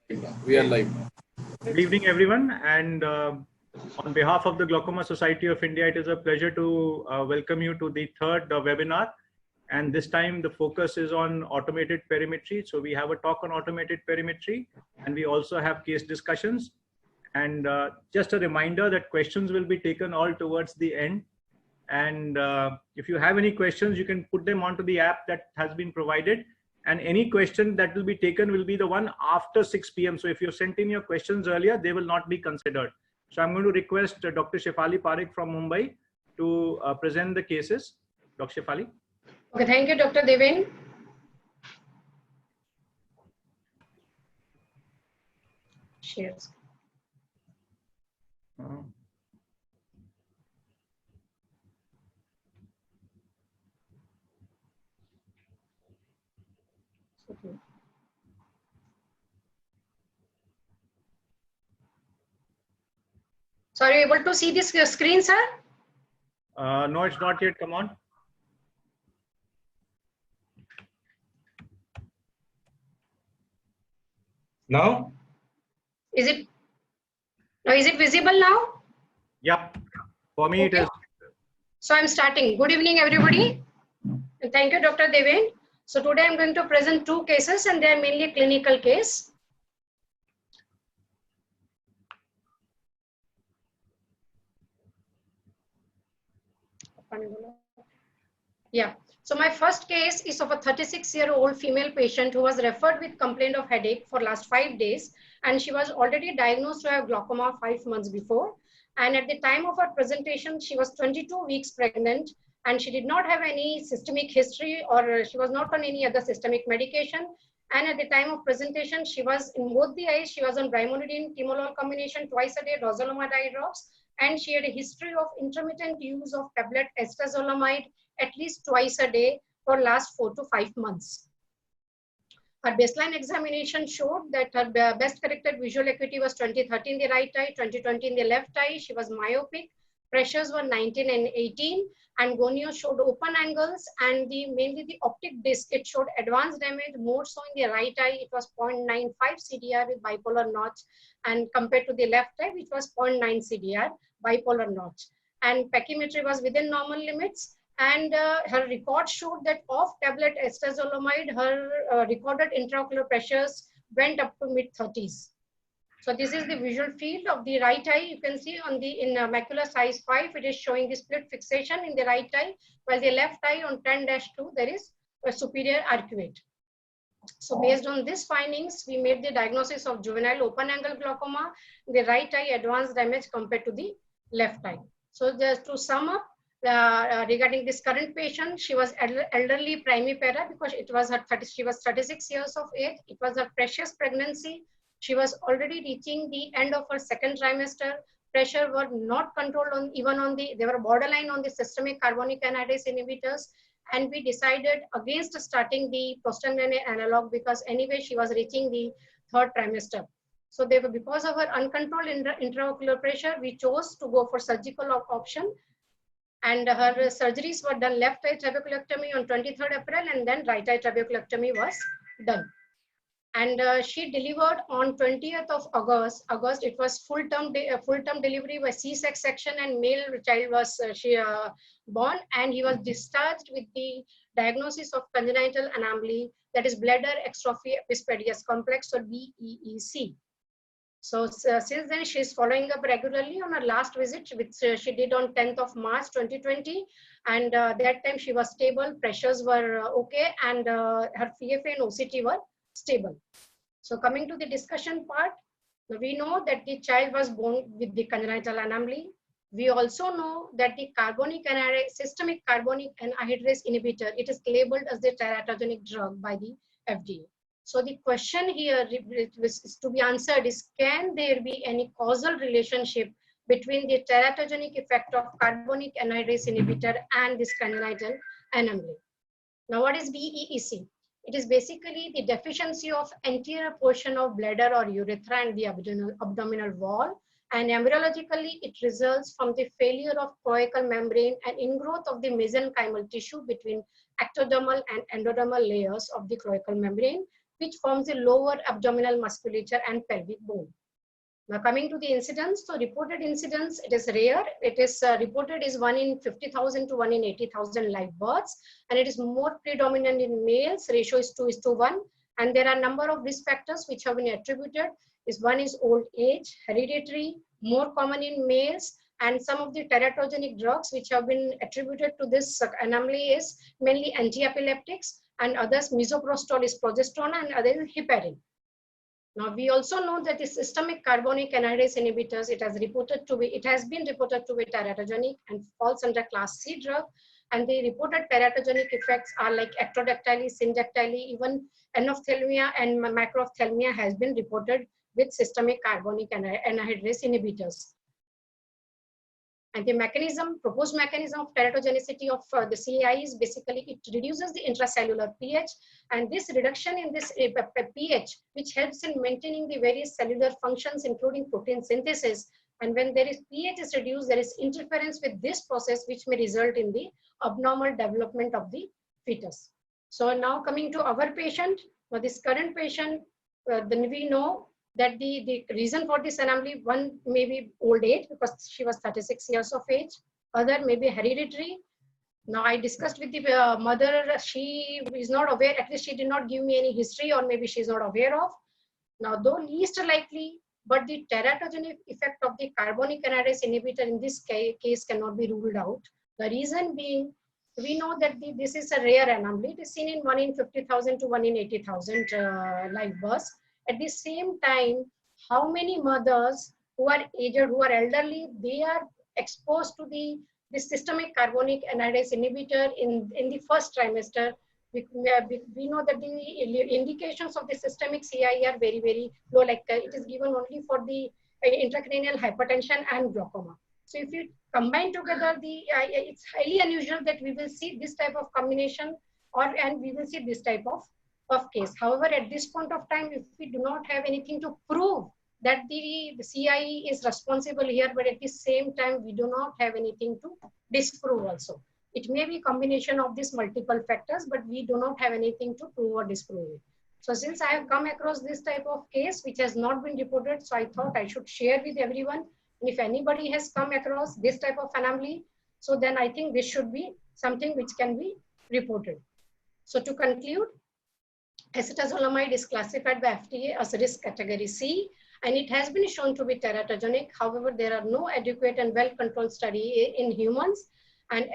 We are live. Good evening, everyone. And on behalf of the Glaucoma Society of India, it is a pleasure to welcome you to the third webinar. And this time the focus is on automated perimetry. So we have a talk on automated perimetry, and we also have case discussions. And just a reminder that questions will be taken all towards the end. And if you have any questions, you can put them onto the app that has been provided. And any question that will be taken will be the one after 6 p.m. So if you sent in your questions earlier, they will not be considered. So I'm going to request Dr. Shefali Parekh from Mumbai to present the cases. Dr. Shefali. Okay, thank you, Dr. Deven. Shares. Okay. So are you able to see this screen, sir? No, it's not yet. Come on. Now? Is it visible now? Yep. For me, Okay. it is. So I'm starting. Good evening, everybody. And thank you, Dr. Deven. So today I'm going to present two cases, and they are mainly clinical case. Yeah. So my first case is of a 36-year-old female patient who was referred with complaint of headache for last 5 days, and she was already diagnosed to have glaucoma 5 months before. And at the time of her presentation, she was 22 weeks pregnant, and she did not have any systemic history, or she was not on any other systemic medication. And at the time of presentation, she was in both the eyes, she was on brimonidine timolol combination twice a day, dorzolamide eye drops, and she had a history of intermittent use of tablet acetazolamide at least twice a day for last 4 to 5 months. Her baseline examination showed that her best corrected visual acuity was 20/30 in the right eye, 20/20 in the left eye. She was myopic. Pressures were 19 and 18, and gonio showed open angles, and mainly the optic disc, it showed advanced damage, more so in the right eye. It was 0.95 CDR with bipolar notch, and compared to the left eye, which was 0.9 CDR, bipolar notch. And pachymetry was within normal limits. And her record showed that off tablet acetazolamide, her recorded intraocular pressures went up to mid-30s. So this is the visual field of the right eye. You can see on the in macular size 5, it is showing the split fixation in the right eye, while the left eye on 10-2, there is a superior arcuate. So based on these findings, we made the diagnosis of juvenile open angle glaucoma, the right eye advanced damage compared to the left eye. So just to sum up, regarding this current patient, she was elderly primipara because it was she was 36 years of age. It was a precious pregnancy. She was already reaching the end of her second trimester. Pressure were not controlled on even on the, they were borderline on the systemic carbonic anhydrase inhibitors. And we decided against starting the prostaglandin analog because anyway she was reaching the third trimester. So they were, because of her uncontrolled intraocular pressure, we chose to go for surgical option. And her surgeries were done, left eye trabeculectomy on 23rd April, and then right eye trabeculectomy was done. And she delivered on 20th of August. It was full-term delivery by C-section, and male child was born, and he was discharged with the diagnosis of congenital anomaly, that is bladder extrophy epispadias complex, or BEEC. So since then, she is following up regularly on her last visit, which she did on 10th of March 2020. And that time she was stable, pressures were okay, and her PFA and OCT were stable. So coming to the discussion part, we know that the child was born with the congenital anomaly. We also know that the systemic carbonic anhydrase inhibitor, it is labeled as the teratogenic drug by the FDA. So the question here is to be answered is, can there be any causal relationship between the teratogenic effect of carbonic anhydrase inhibitor and this congenital anomaly? Now, what is BEEC? It is basically the deficiency of anterior portion of bladder or urethra and the abdominal wall. And embryologically, it results from the failure of cloacal membrane and ingrowth of the mesenchymal tissue between ectodermal and endodermal layers of the cloacal membrane. which forms the lower abdominal musculature and pelvic bone. Now coming to the incidence, so reported incidence, it is rare. It is reported is 1 in 50,000 to 1 in 80,000 live births, and it is more predominant in males. Ratio is 2:1, and there are a number of risk factors which have been attributed. One is old age, hereditary, more common in males, and some of the teratogenic drugs which have been attributed to this anomaly is mainly anti-epileptics, and others misoprostol is progesterone, and others heparin. Now we also know that the systemic carbonic anhydrase inhibitors, it has been reported to be teratogenic and falls under class C drug. And the reported teratogenic effects are like ectrodactyly, syndactyly, even anophthalmia and macrophthalmia has been reported with systemic carbonic anhydrase inhibitors. And the proposed mechanism of teratogenicity of the CAI is basically it reduces the intracellular pH, and this reduction in this pH, which helps in maintaining the various cellular functions, including protein synthesis. And when there is pH is reduced, there is interference with this process, which may result in the abnormal development of the fetus. So now coming to our patient, this current patient, then we know that the reason for this anomaly, one may be old age because she was 36 years of age, other may be hereditary. Now I discussed with the mother, she is not aware, at least she did not give me any history, or maybe she's not aware of. Now though least likely, but the teratogenic effect of the carbonic anhydrase inhibitor in this case cannot be ruled out. The reason being, we know that this is a rare anomaly. It is seen in 1 in 50,000 to 1 in 80,000 live births. At the same time, how many mothers who are aged, who are elderly, they are exposed to the systemic carbonic anhydrase inhibitor in the first trimester. We know that the indications of the systemic CI are very, very low, like it is given only for the intracranial hypertension and glaucoma. So if you combine together, it's highly unusual that we will see this type of combination, and we will see this type of case. However, at this point of time, if we do not have anything to prove that the CI is responsible here, but at the same time, we do not have anything to disprove also. It may be a combination of these multiple factors, but we do not have anything to prove or disprove it. So since I have come across this type of case, which has not been reported, so I thought I should share with everyone. And if anybody has come across this type of anomaly, so then I think this should be something which can be reported. So to conclude, acetazolamide is classified by FDA as risk category C, and it has been shown to be teratogenic. However, there are no adequate and well-controlled study in humans, and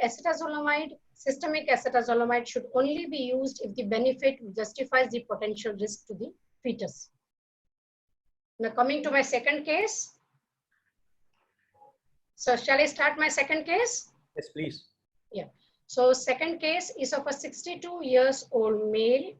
systemic acetazolamide should only be used if the benefit justifies the potential risk to the fetus. Now coming to my second case. So shall I start my second case? Yes, please. Yeah. So second case is of a 62 years old male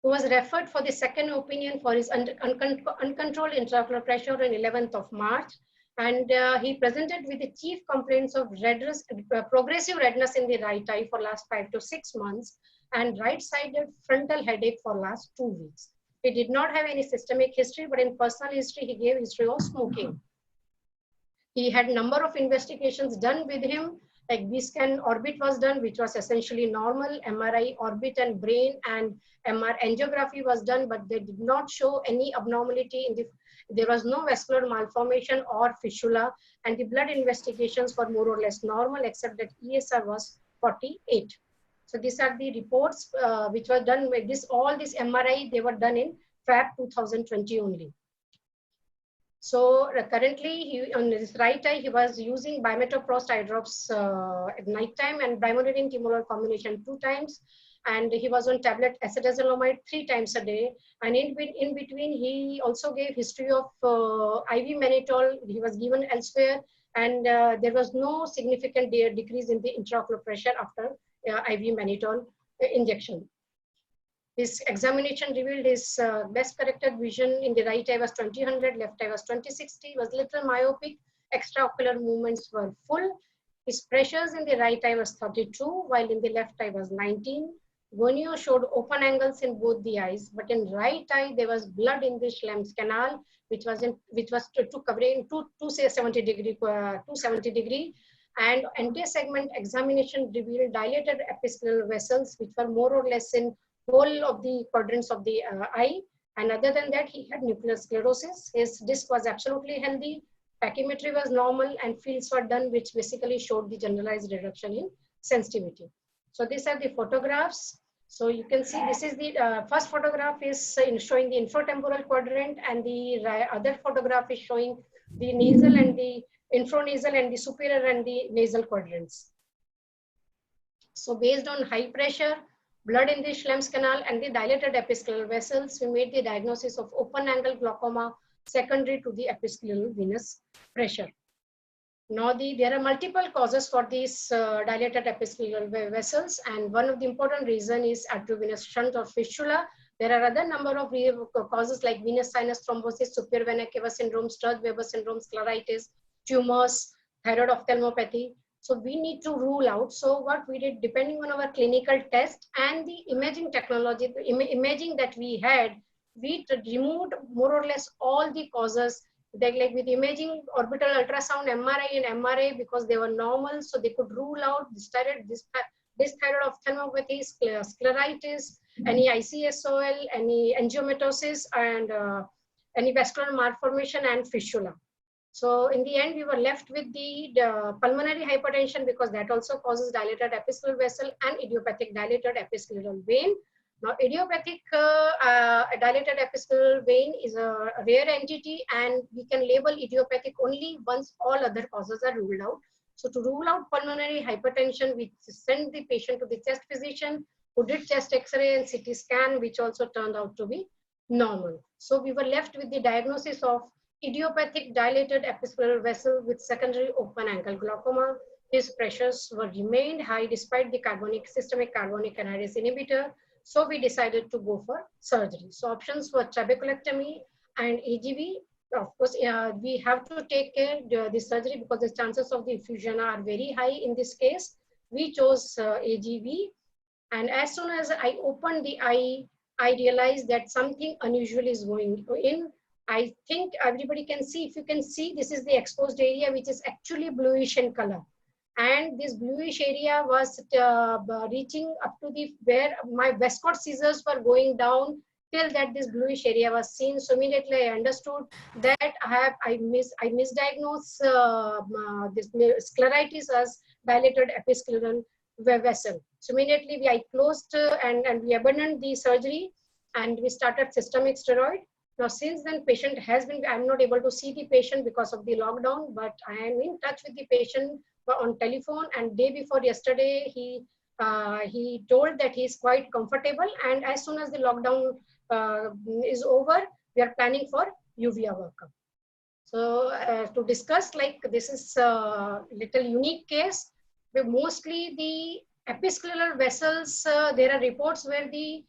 who was referred for the second opinion for his uncontrolled intraocular pressure on 11th of March. And he presented with the chief complaints of redness, progressive redness in the right eye for last 5 to 6 months, and right-sided frontal headache for last 2 weeks. He did not have any systemic history, but in personal history, he gave history of smoking. He had number of investigations done with him, like B-scan orbit was done, which was essentially normal, MRI orbit and brain and MR angiography was done, but they did not show any abnormality in the, there was no vascular malformation or fistula, and the blood investigations were more or less normal, except that ESR was 48. So these are the reports which were done with this, all this MRI, they were done in Feb 2020 only. So currently, on his right eye, he was using bimetoprost eye drops at night time and brimonidine timolol combination 2 times. And he was on tablet acetazolamide 3 times a day. And in between, he also gave history of IV mannitol. He was given elsewhere. And there was no significant decrease in the intraocular pressure after IV mannitol injection. His examination revealed his best corrected vision in the right eye was 20/100, left eye was 20/60, was little myopic, extraocular movements were full. His pressures in the right eye was 32, while in the left eye was 19. Gonio showed open angles in both the eyes, but in right eye there was blood in the Schlemm's canal, which was covering 270 degree, and anti-segment examination revealed dilated episcleral vessels, which were more or less in whole of the quadrants of the eye, And other than that, he had nuclear sclerosis. His disc was absolutely healthy. Pachymetry was normal and fields were done, which basically showed the generalized reduction in sensitivity. So these are the photographs. So you can see this is the first photograph is showing the infratemporal quadrant, and the other photograph is showing the nasal and the infranasal and the superior and the nasal quadrants. So based on high pressure, blood in the Schlemm's canal and the dilated episcleral vessels, we made the diagnosis of open angle glaucoma secondary to the episcleral venous pressure. Now there are multiple causes for these dilated episcleral vessels, and one of the important reason is arteriovenous shunt or fistula. There are other number of causes like venous sinus thrombosis, superior vena cava syndrome, Sturge-Weber syndrome, scleritis, tumors, thyroid ophthalmopathy. So we need to rule out. So what we did, depending on our clinical test and the imaging technology, the imaging that we had, we removed more or less all the causes. Like with imaging, orbital ultrasound, MRI and MRA, because they were normal, so they could rule out this thyroid ophthalmopathy, scleritis, any ICSOL, any angiomatosis, and any vascular malformation and fistula. So in the end, we were left with the pulmonary hypertension, because that also causes dilated episcleral vessel, and idiopathic dilated episcleral vein. Now, idiopathic dilated episcleral vein is a rare entity, and we can label idiopathic only once all other causes are ruled out. So to rule out pulmonary hypertension, we sent the patient to the chest physician, who did chest X-ray and CT scan, which also turned out to be normal. So we were left with the diagnosis of idiopathic dilated episcleral vessel with secondary open angle glaucoma. His pressures were remained high despite the systemic carbonic anhydrase inhibitor. So we decided to go for surgery. So options were trabeculectomy and AGV. Of course, we have to take care the surgery, because the chances of the effusion are very high in this case. We chose AGV, and as soon as I opened the eye, I realized that something unusual is going in. I think everybody can see, if you can see, this is the exposed area, which is actually bluish in color. And this bluish area was reaching up to where my Westcott scissors were going down, till that this bluish area was seen. So immediately I understood that I misdiagnosed this scleritis as dilated episcleral vessel. So immediately I closed and we abandoned the surgery, and we started systemic steroid. Now, since then, patient has been, I'm not able to see the patient because of the lockdown, but I am in touch with the patient on telephone, and day before yesterday, he told that he is quite comfortable, and as soon as the lockdown is over, we are planning for uvea workup. So to discuss, like, this is a little unique case, where mostly the episcleral vessels, there are reports where the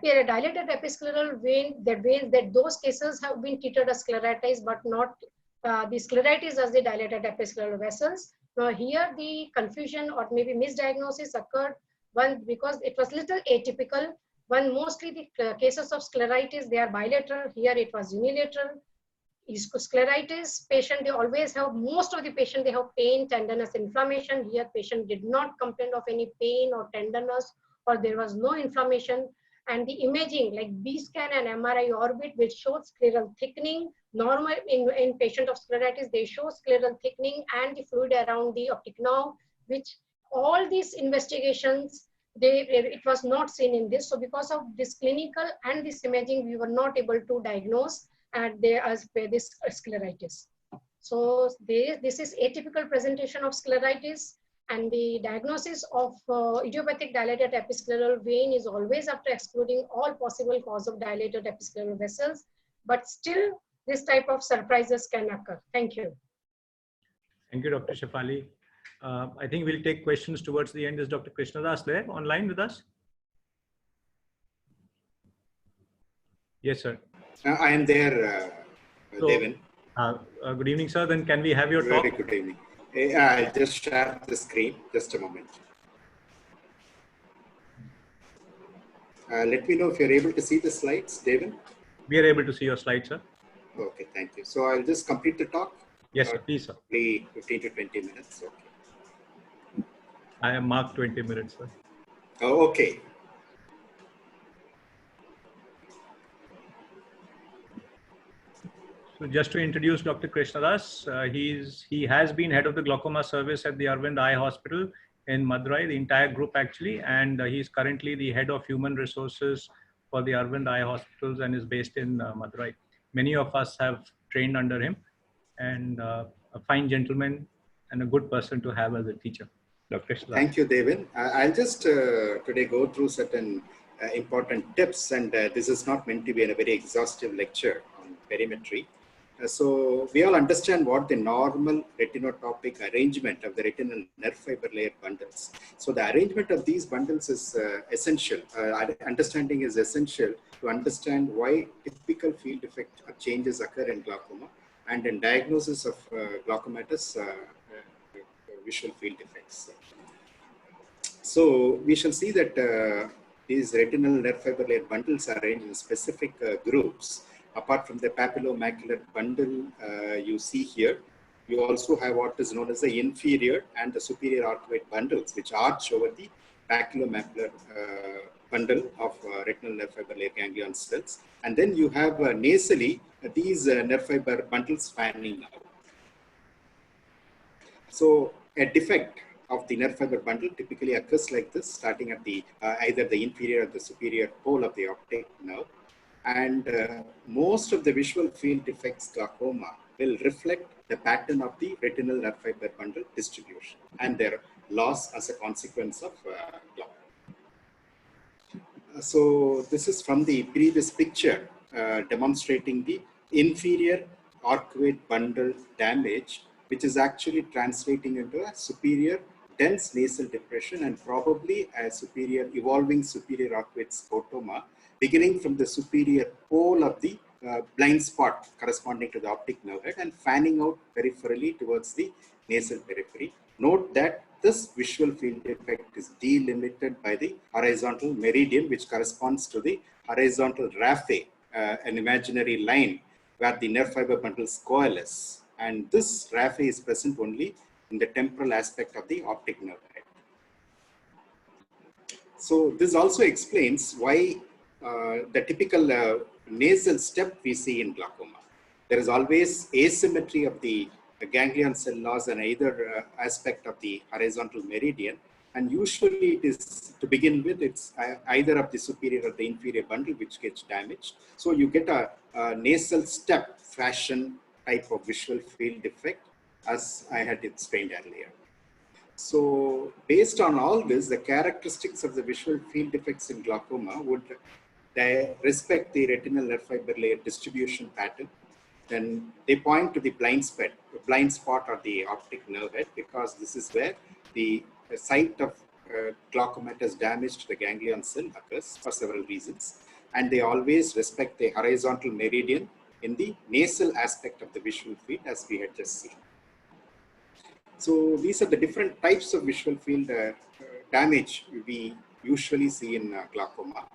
dilated episcleral vein, that those cases have been treated as scleritis, but not the scleritis as the dilated episcleral vessels. Now here the confusion or maybe misdiagnosis occurred, one because it was little atypical. One, mostly the cases of scleritis, they are bilateral. Here it was unilateral. Scleritis patient, they always have, most of the patient, they have pain, tenderness, inflammation. Here patient did not complain of any pain or tenderness, or there was no inflammation. And the imaging like B-scan and MRI orbit, which showed scleral thickening. Normal in patient of scleritis, they show scleral thickening and the fluid around the optic nerve, which all these investigations, it was not seen in this. So because of this clinical and this imaging, we were not able to diagnose this scleritis. So this is atypical presentation of scleritis. And the diagnosis of idiopathic dilated episcleral vein is always after excluding all possible cause of dilated episcleral vessels. But still, this type of surprises can occur. Thank you. Thank you, Dr. Shefali. I think we'll take questions towards the end. Is Dr. Krishnadas there online with us? Yes, sir. I am there, Devin. Good evening, sir. Then can we have your talk? Very good evening. I'll just share the screen. Just a moment. Let me know if you're able to see the slides, Devin. We are able to see your slides, sir. Okay, thank you. So I'll just complete the talk. Yes, sir. Please, sir. 15 to 20 minutes. Okay. I am marked 20 minutes, sir. Oh, okay. So just to introduce Dr. Krishnadas, he has been head of the glaucoma service at the Arvind Eye Hospital in Madurai, the entire group actually, and he's currently the head of human resources for the Arvind Eye Hospitals and is based in Madurai. Many of us have trained under him, and a fine gentleman and a good person to have as a teacher. Dr. Krishnadas. Thank you, Devin. I'll just today go through certain important tips, and this is not meant to be a very exhaustive lecture on perimetry. So we all understand what the normal retinotopic arrangement of the retinal nerve fiber layer bundles. So the arrangement of these bundles is essential. Understanding is essential to understand why typical field effect changes occur in glaucoma and in diagnosis of glaucomatous visual field effects. So we shall see that these retinal nerve fiber layer bundles are arranged in specific groups. Apart from the papillomacular bundle you see here, you also have what is known as the inferior and the superior arcuate bundles, which arch over the papillomacular bundle of retinal nerve fiber layer ganglion cells. And then you have nasally these nerve fiber bundles fanning out. So a defect of the nerve fiber bundle typically occurs like this, starting at the either the inferior or the superior pole of the optic nerve. And most of the visual field defects glaucoma will reflect the pattern of the retinal nerve fiber bundle distribution and their loss as a consequence of glaucoma. So this is from the previous picture demonstrating the inferior arcuate bundle damage, which is actually translating into a superior dense nasal depression and probably a superior evolving superior arcuate scotoma beginning from the superior pole of the blind spot corresponding to the optic nerve head and fanning out peripherally towards the nasal periphery. Note that this visual field defect is delimited by the horizontal meridian, which corresponds to the horizontal raphe, an imaginary line where the nerve fiber bundles coalesce. And this raphe is present only in the temporal aspect of the optic nerve head. So this also explains why the typical nasal step we see in glaucoma. There is always asymmetry of the ganglion cell loss on either aspect of the horizontal meridian, and usually it is, to begin with, it's either of the superior or the inferior bundle which gets damaged. So you get a nasal step fashion type of visual field defect, as I had explained earlier. So based on all this, the characteristics of the visual field defects in glaucoma would respect the retinal nerve fiber layer distribution pattern. Then they point to the blind spot or the optic nerve head, because this is where the site of glaucomatous damage to the ganglion cell occurs for several reasons. And they always respect the horizontal meridian in the nasal aspect of the visual field, as we had just seen. So these are the different types of visual field damage we usually see in glaucoma.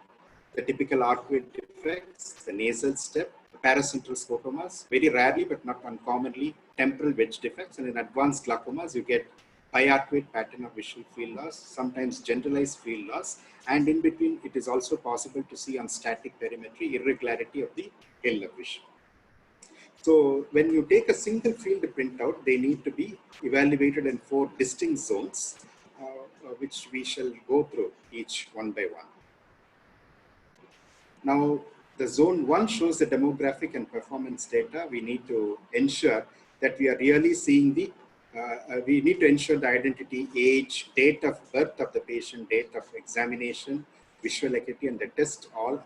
The typical arcuate defects, the nasal step, paracentral scotomas, very rarely but not uncommonly, temporal wedge defects, and in advanced glaucomas you get biarcuate pattern of visual field loss, sometimes generalized field loss, and in between it is also possible to see on static perimetry irregularity of the hill of vision. So when you take a single field printout, they need to be evaluated in 4 distinct zones, which we shall go through each one by one. Now, the zone 1 shows the demographic and performance data. We need to ensure that we are really seeing the, we need to ensure the identity, age, date of birth of the patient, date of examination, visual acuity, and the test, all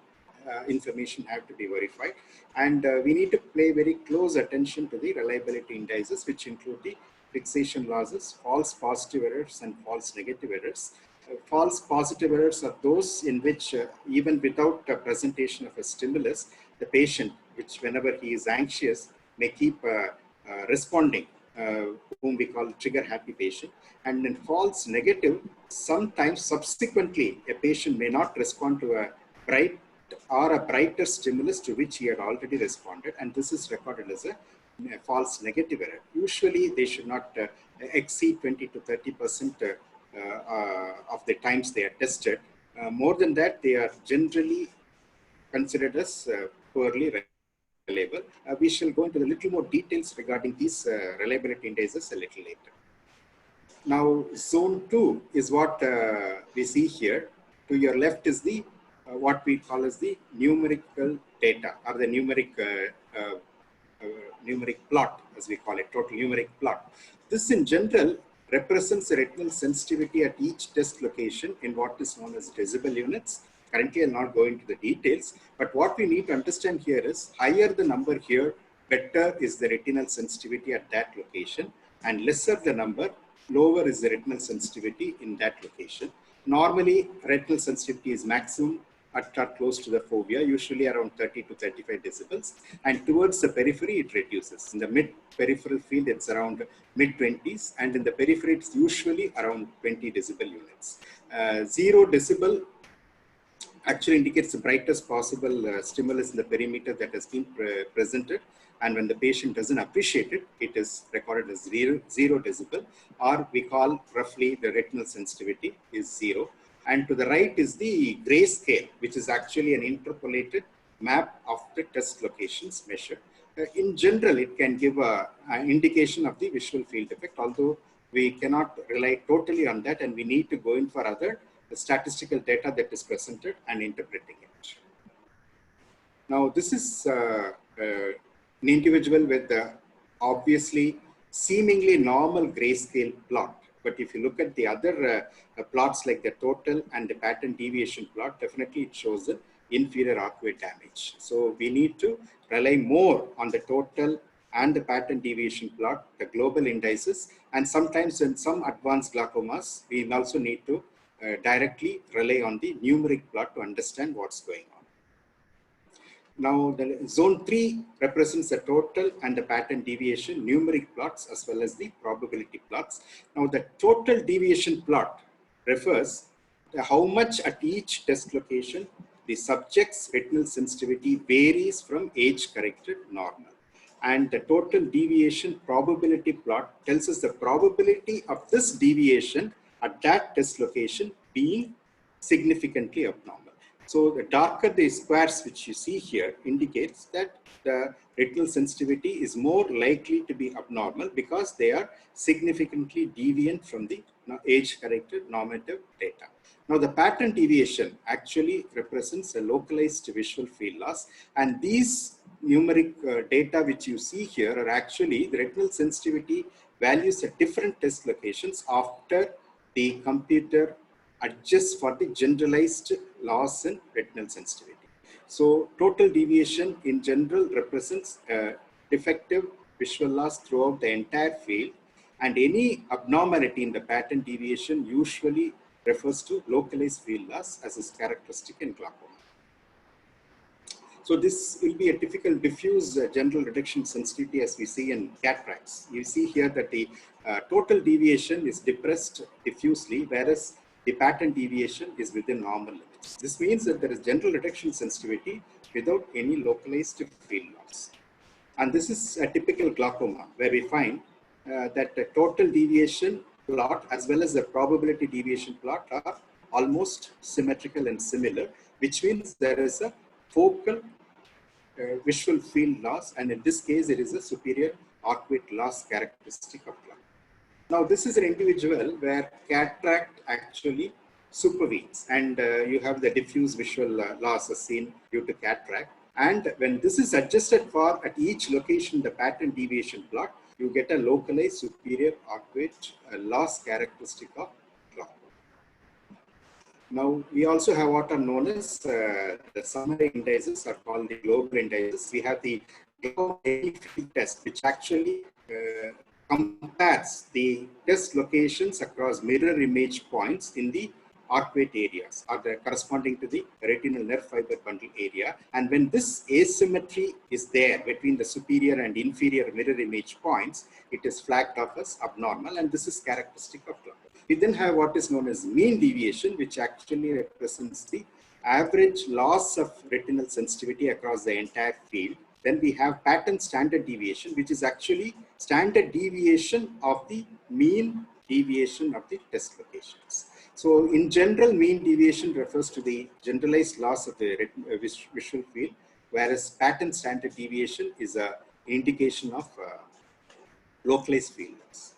information have to be verified. And we need to pay very close attention to the reliability indices, which include the fixation losses, false positive errors, and false negative errors. False positive errors are those in which even without a presentation of a stimulus, the patient, which whenever he is anxious, may keep responding, whom we call trigger happy patient. And in false negative, sometimes subsequently a patient may not respond to a bright or a brighter stimulus to which he had already responded, and this is recorded as a false negative error. Usually they should not exceed 20 to 30% of the times they are tested. More than that, they are generally considered as poorly reliable. We shall go into a little more details regarding these reliability indices a little later. Now, zone 2 is what we see here. To your left is the what we call as the numerical data, or the numeric plot, as we call it, total numeric plot. This in general represents the retinal sensitivity at each test location in what is known as decibel units. Currently, I'll not go into the details, but what we need to understand here is higher the number here, better is the retinal sensitivity at that location, and lesser the number, lower is the retinal sensitivity in that location. Normally, retinal sensitivity is maximum at or close to the fovea, usually around 30 to 35 decibels, and towards the periphery, it reduces. In the mid-peripheral field, it's around mid-20s, and in the periphery, it's usually around 20 decibel units. 0 decibel actually indicates the brightest possible stimulus in the perimeter that has been presented, and when the patient doesn't appreciate it, it is recorded as 0 decibel, or we call roughly the retinal sensitivity is 0. And to the right is the grayscale, which is actually an interpolated map of the test locations measured. In general, it can give an indication of the visual field effect, although we cannot rely totally on that, and we need to go in for other statistical data that is presented and interpreting it. Now, this is an individual with obviously seemingly normal grayscale plot. But if you look at the other plots like the total and the pattern deviation plot, definitely it shows an inferior arcuate damage. So we need to rely more on the total and the pattern deviation plot, the global indices, and sometimes in some advanced glaucomas, we also need to directly rely on the numeric plot to understand what's going on. Now, the zone 3 represents the total and the pattern deviation numeric plots as well as the probability plots. Now, the total deviation plot refers to how much at each test location the subject's retinal sensitivity varies from age-corrected normal. And the total deviation probability plot tells us the probability of this deviation at that test location being significantly abnormal. So the darker the squares which you see here indicates that the retinal sensitivity is more likely to be abnormal because they are significantly deviant from the age-corrected normative data. Now the pattern deviation actually represents a localized visual field loss, and these numeric data which you see here are actually the retinal sensitivity values at different test locations after the computer adjusts for the generalized loss in retinal sensitivity. So total deviation in general represents a defective visual loss throughout the entire field, and any abnormality in the pattern deviation usually refers to localized field loss as is characteristic in glaucoma. So this will be a typical diffuse general reduction sensitivity as we see in cataracts. You see here that the total deviation is depressed diffusely, whereas the pattern deviation is within normal limits. This means that there is general reduction sensitivity without any localized field loss. And this is a typical glaucoma where we find that the total deviation plot as well as the probability deviation plot are almost symmetrical and similar, which means there is a focal visual field loss, and in this case it is a superior arcuate loss characteristic of glaucoma. Now this is an individual where cataract actually supervenes, and you have the diffuse visual loss as seen due to cataract, and when this is adjusted for at each location the pattern deviation plot, you get a localized superior arcuate loss characteristic of glaucoma. Now, we also have what are known as the summary indices, are called the global indices. We have the glaucoma field test, which actually compares the test locations across mirror image points in the arcuate areas, or the corresponding to the retinal nerve fiber bundle area. And when this asymmetry is there between the superior and inferior mirror image points, it is flagged off as abnormal, and this is characteristic of glaucoma. We then have what is known as mean deviation, which actually represents the average loss of retinal sensitivity across the entire field. Then we have pattern standard deviation, which is actually standard deviation of the mean deviation of the test locations. So in general, mean deviation refers to the generalized loss of the visual field, whereas pattern standard deviation is an indication of localized field loss.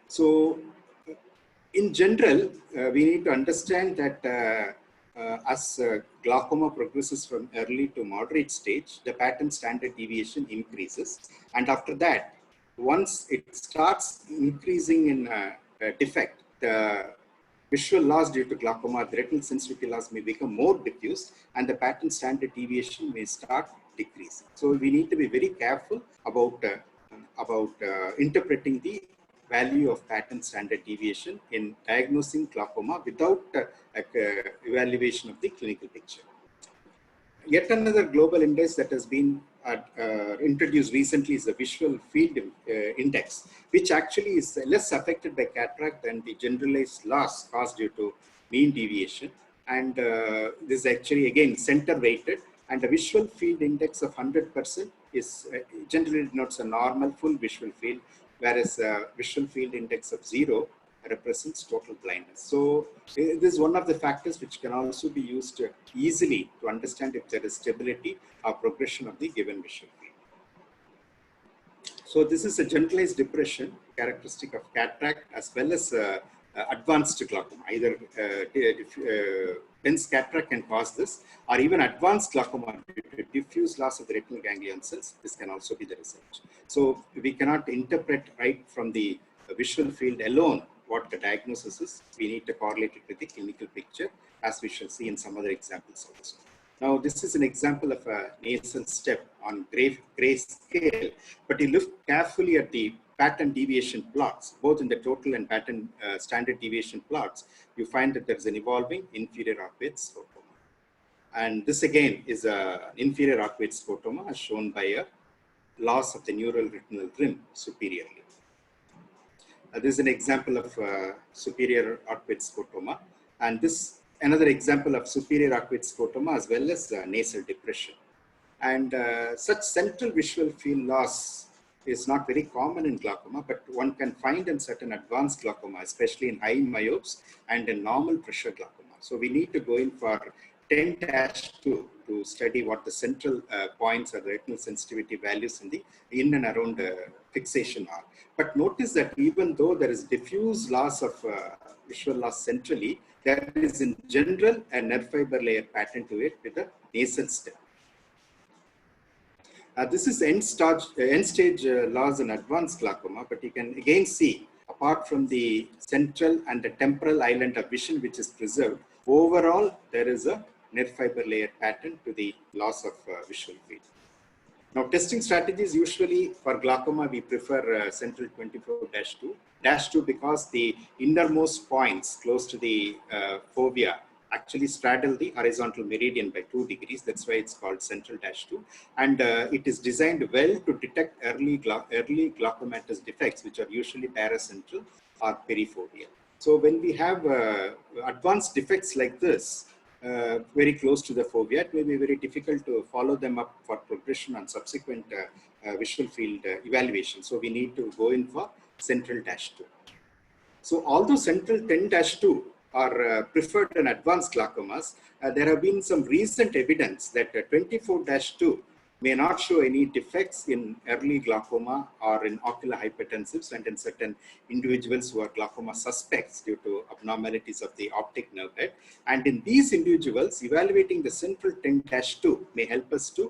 So in general, we need to understand that as glaucoma progresses from early to moderate stage, the pattern standard deviation increases. And after that, once it starts increasing in defect, the visual loss due to glaucoma, the retinal sensitivity loss may become more diffuse, and the pattern standard deviation may start decreasing. So we need to be very careful about interpreting the value of pattern standard deviation in diagnosing glaucoma without evaluation of the clinical picture. Yet another global index that has been introduced recently is the visual field index, which actually is less affected by cataract than the generalized loss caused due to mean deviation. And this is actually again center weighted, and the visual field index of 100% is generally denotes a normal full visual field, whereas visual field index of 0 represents total blindness. So this is one of the factors which can also be used easily to understand if there is stability or progression of the given visual field. So this is a generalized depression characteristic of cataract as well as advanced glaucoma. Either dense cataract can cause this, or even advanced glaucoma due to diffuse loss of the retinal ganglion cells. This can also be the result. So we cannot interpret right from the visual field alone what the diagnosis is. We need to correlate it with the clinical picture, as we shall see in some other examples also. Now, this is an example of a nasal step on gray scale, but you look carefully at the pattern deviation plots, both in the total and pattern standard deviation plots, you find that there is an evolving inferior arcuate scotoma. And this again is an inferior arcuate scotoma as shown by a loss of the neural retinal rim superiorly. This is an example of superior arcuate scotoma, and this another example of superior arcuate scotoma as well as nasal depression. And such central visual field loss is not very common in glaucoma, but one can find in certain advanced glaucoma, especially in high myopes and in normal pressure glaucoma. So we need to go in for 10-2 to study what the central points or the retinal sensitivity values in and around fixation are. But notice that even though there is diffuse loss of visual loss centrally, there is in general a nerve fiber layer pattern to it with a nasal step. This is end stage loss in advanced glaucoma, but you can again see, apart from the central and the temporal island of vision which is preserved, overall there is a nerve fiber layer pattern to the loss of visual field. Now, testing strategies usually for glaucoma we prefer central 24-2. -2 because the innermost points close to the fovea actually straddle the horizontal meridian by 2 degrees. That's why it's called central -2. And it is designed well to detect early glaucomatous defects, which are usually paracentral or perifoveal. So when we have advanced defects like this, very close to the fovea, it may be very difficult to follow them up for progression on subsequent visual field evaluation. So we need to go in for central -2. So although central 10-2 are preferred in advanced glaucomas, there have been some recent evidence that 24-2 may not show any defects in early glaucoma or in ocular hypertensives and in certain individuals who are glaucoma suspects due to abnormalities of the optic nerve head. And in these individuals, evaluating the central 10-2 may help us to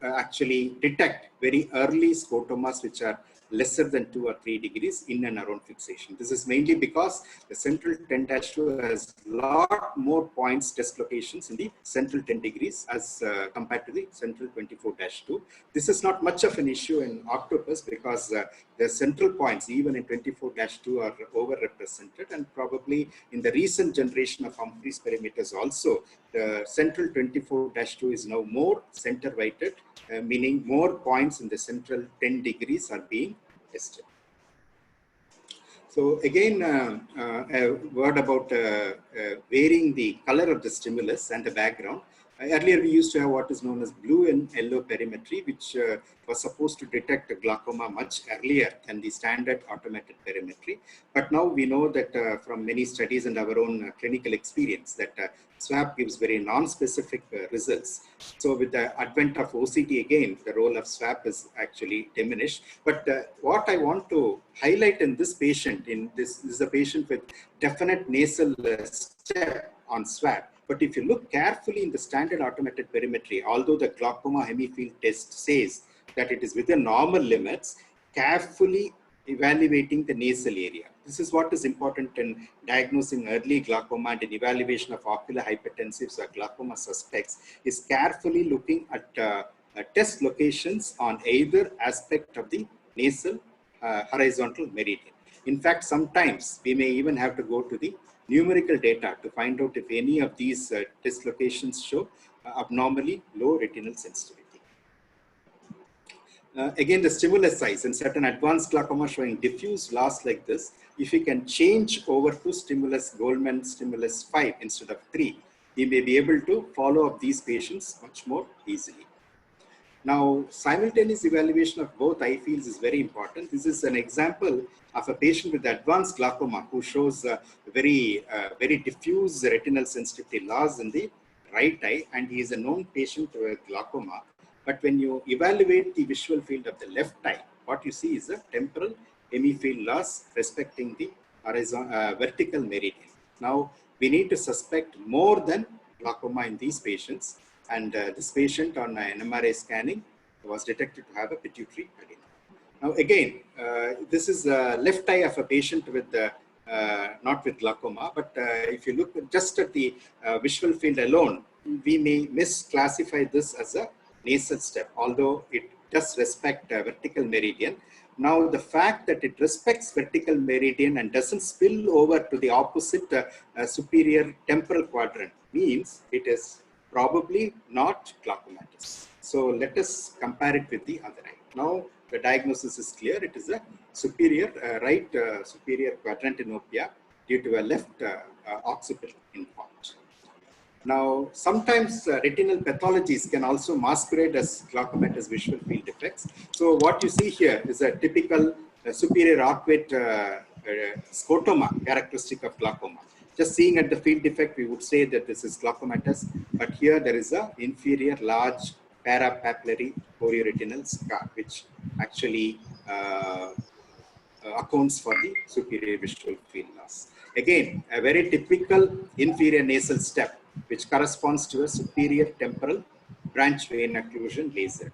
actually detect very early scotomas which are lesser than 2 or 3 degrees in and around fixation. This is mainly because the central 10-2 has lot more points test locations in the central 10 degrees as compared to the central 24-2. This is not much of an issue in octopus because the central points even in 24-2 are overrepresented, and probably in the recent generation of Humphreys perimeters also, the central 24-2 is now more center weighted, meaning more points in the central 10 degrees are being tested. So again, a word about varying the color of the stimulus and the background. Earlier, we used to have what is known as blue and yellow perimetry, which was supposed to detect glaucoma much earlier than the standard automated perimetry. But now we know that from many studies and our own clinical experience that SWAP gives very non-specific results. So with the advent of OCT again, the role of SWAP is actually diminished. But what I want to highlight in this patient, this is a patient with definite nasal step on SWAP. But if you look carefully in the standard automated perimetry, although the glaucoma hemifield test says that it is within normal limits, carefully evaluating the nasal area. This is what is important in diagnosing early glaucoma and in evaluation of ocular hypertensives or glaucoma suspects, is carefully looking at test locations on either aspect of the nasal horizontal meridian. In fact, sometimes we may even have to go to the numerical data to find out if any of these test locations show abnormally low retinal sensitivity. Again, the stimulus size in certain advanced glaucoma showing diffuse loss like this, if we can change over to stimulus Goldman stimulus 5 instead of 3, we may be able to follow up these patients much more easily. Now, simultaneous evaluation of both eye fields is very important. This is an example of a patient with advanced glaucoma who shows very diffuse retinal sensitivity loss in the right eye, and he is a known patient with glaucoma. But when you evaluate the visual field of the left eye, what you see is a temporal hemifield loss respecting the vertical meridian. Now, we need to suspect more than glaucoma in these patients. And this patient on NMRI scanning was detected to have a pituitary adenoma. Now again, this is the left eye of a patient with not with glaucoma, but if you look just at the visual field alone, we may misclassify this as a nasal step, although it does respect vertical meridian. Now the fact that it respects vertical meridian and doesn't spill over to the opposite superior temporal quadrant means it is probably not glaucomatous. So let us compare it with the other eye. Now the diagnosis is clear. It is a superior right superior quadrantinopia due to a left occipital infarct. Now sometimes retinal pathologies can also masquerade as glaucomatous visual field defects. So what you see here is a typical superior arcuate scotoma characteristic of glaucoma. Just seeing at the field defect, we would say that this is glaucomatous, but here there is a inferior large parapapillary chorioretinal scar, which actually accounts for the superior visual field loss. Again, a very typical inferior nasal step, which corresponds to a superior temporal branch vein occlusion laser.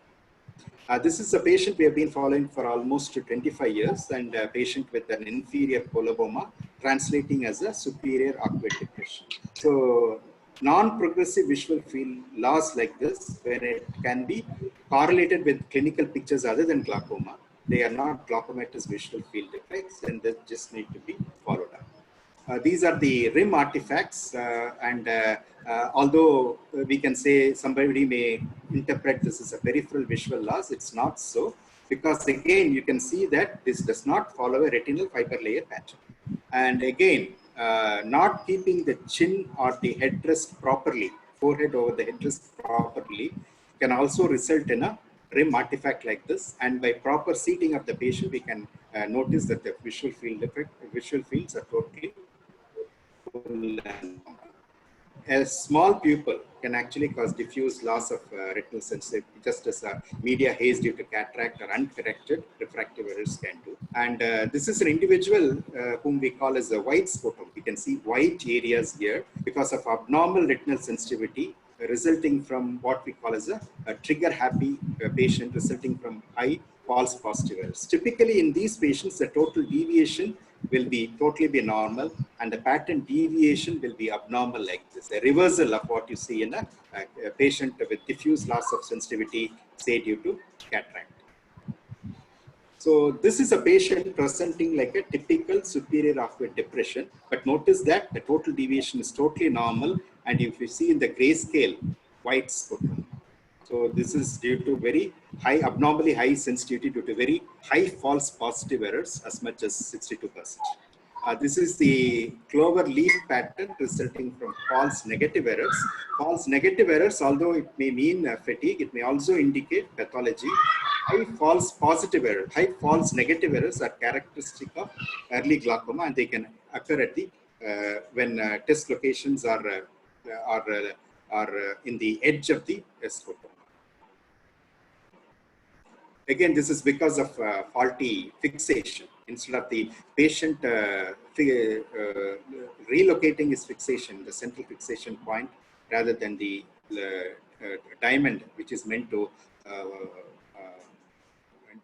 This is a patient we have been following for almost 25 years, and a patient with an inferior coloboma translating as a superior arcuate depression. So non-progressive visual field loss like this, when it can be correlated with clinical pictures other than glaucoma, they are not glaucomatous visual field defects, and they just need to be followed up. These are the rim artifacts, although we can say somebody may interpret this as a peripheral visual loss, it's not so, because again you can see that this does not follow a retinal fiber layer pattern. And again, not keeping the chin or the headrest properly, forehead over the headrest properly, can also result in a rim artifact like this. And by proper seating of the patient, we can notice that the visual fields are totally full and normal. A small pupil can actually cause diffuse loss of retinal sensitivity, just as a media haze due to cataract or uncorrected refractive errors can do. And this is an individual whom we call as a white scotum. We can see white areas here because of abnormal retinal sensitivity resulting from what we call as a trigger-happy patient resulting from high false positive errors. Typically in these patients, the total deviation will be totally normal, and the pattern deviation will be abnormal like this, a reversal of what you see in a patient with diffuse loss of sensitivity, say due to cataract. So this is a patient presenting like a typical superior arcuate depression, but notice that the total deviation is totally normal, and if you see in the grayscale, white scotum. So this is due to very high, abnormally high sensitivity due to very high false positive errors, as much as 62%. This is the clover leaf pattern resulting from false negative errors. False negative errors, although it may mean fatigue, it may also indicate pathology. High false positive error, high false negative errors are characteristic of early glaucoma, and they can occur at the when test locations are in the edge of the scrotum. Again, this is because of faulty fixation. Instead of the patient relocating his fixation, the central fixation point, rather than the diamond, which is meant to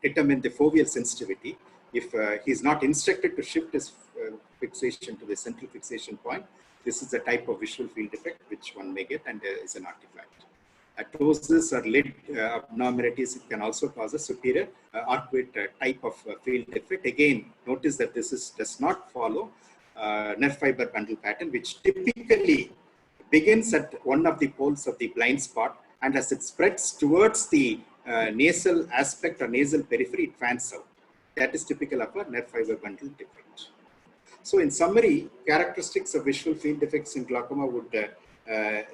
determine the foveal sensitivity. If he is not instructed to shift his fixation to the central fixation point, this is a type of visual field defect which one may get, and is an artifact. Ptosis or lid abnormalities can also cause a superior arcuate type of field defect. Again, notice that this does not follow nerve fiber bundle pattern, which typically begins at one of the poles of the blind spot, and as it spreads towards the nasal aspect or nasal periphery, it fans out. That is typical of a nerve fiber bundle defect. So in summary, characteristics of visual field defects in glaucoma would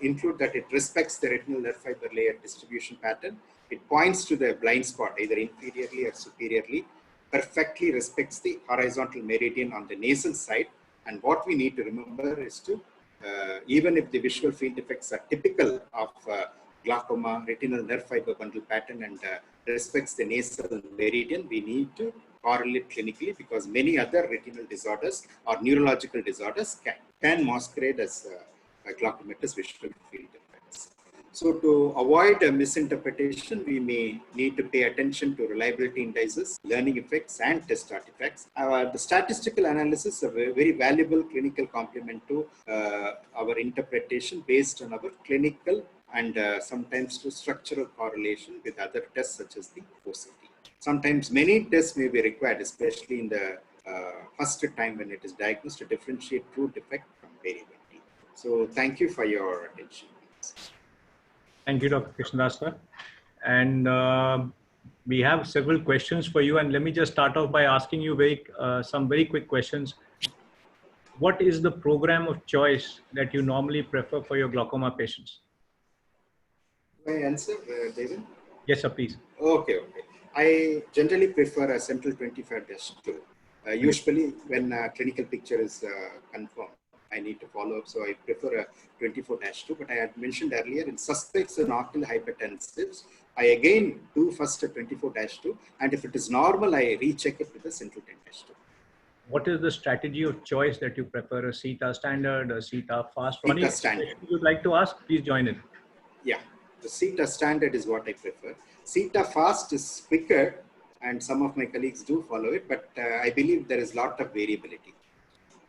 include that it respects the retinal nerve fiber layer distribution pattern. It points to the blind spot either inferiorly or superiorly, perfectly respects the horizontal meridian on the nasal side. And what we need to remember is to, even if the visual field defects are typical of glaucoma, retinal nerve fiber bundle pattern, and respects the nasal meridian, we need to correlate clinically, because many other retinal disorders or neurological disorders can masquerade as glaucomatous visual field defects. So to avoid a misinterpretation, we may need to pay attention to reliability indices, learning effects, and test artifacts. The statistical analysis is a very valuable clinical complement to our interpretation based on our clinical and sometimes to structural correlation with other tests such as the OCT. Sometimes many tests may be required, especially in the first time when it is diagnosed, to differentiate true defect from variability. So thank you for your attention. Thank you, Dr. Krishnadas, sir. And we have several questions for you. And let me just start off by asking you some very quick questions. What is the program of choice that you normally prefer for your glaucoma patients? May I answer, David? Yes, sir, please. Okay. I generally prefer a central 25-2. Usually when a clinical picture is confirmed, I need to follow up, so I prefer a 24-2. But I had mentioned earlier, in suspects and ocular hypertensives, I again do first a 24-2, and if it is normal, I recheck it with a central 10-2. What is the strategy of choice that you prefer? A CETA standard, a CETA fast? CETA standard. If you'd like to ask, please join in. Yeah, the CETA standard is what I prefer. CETA fast is quicker, and some of my colleagues do follow it, but I believe there is a lot of variability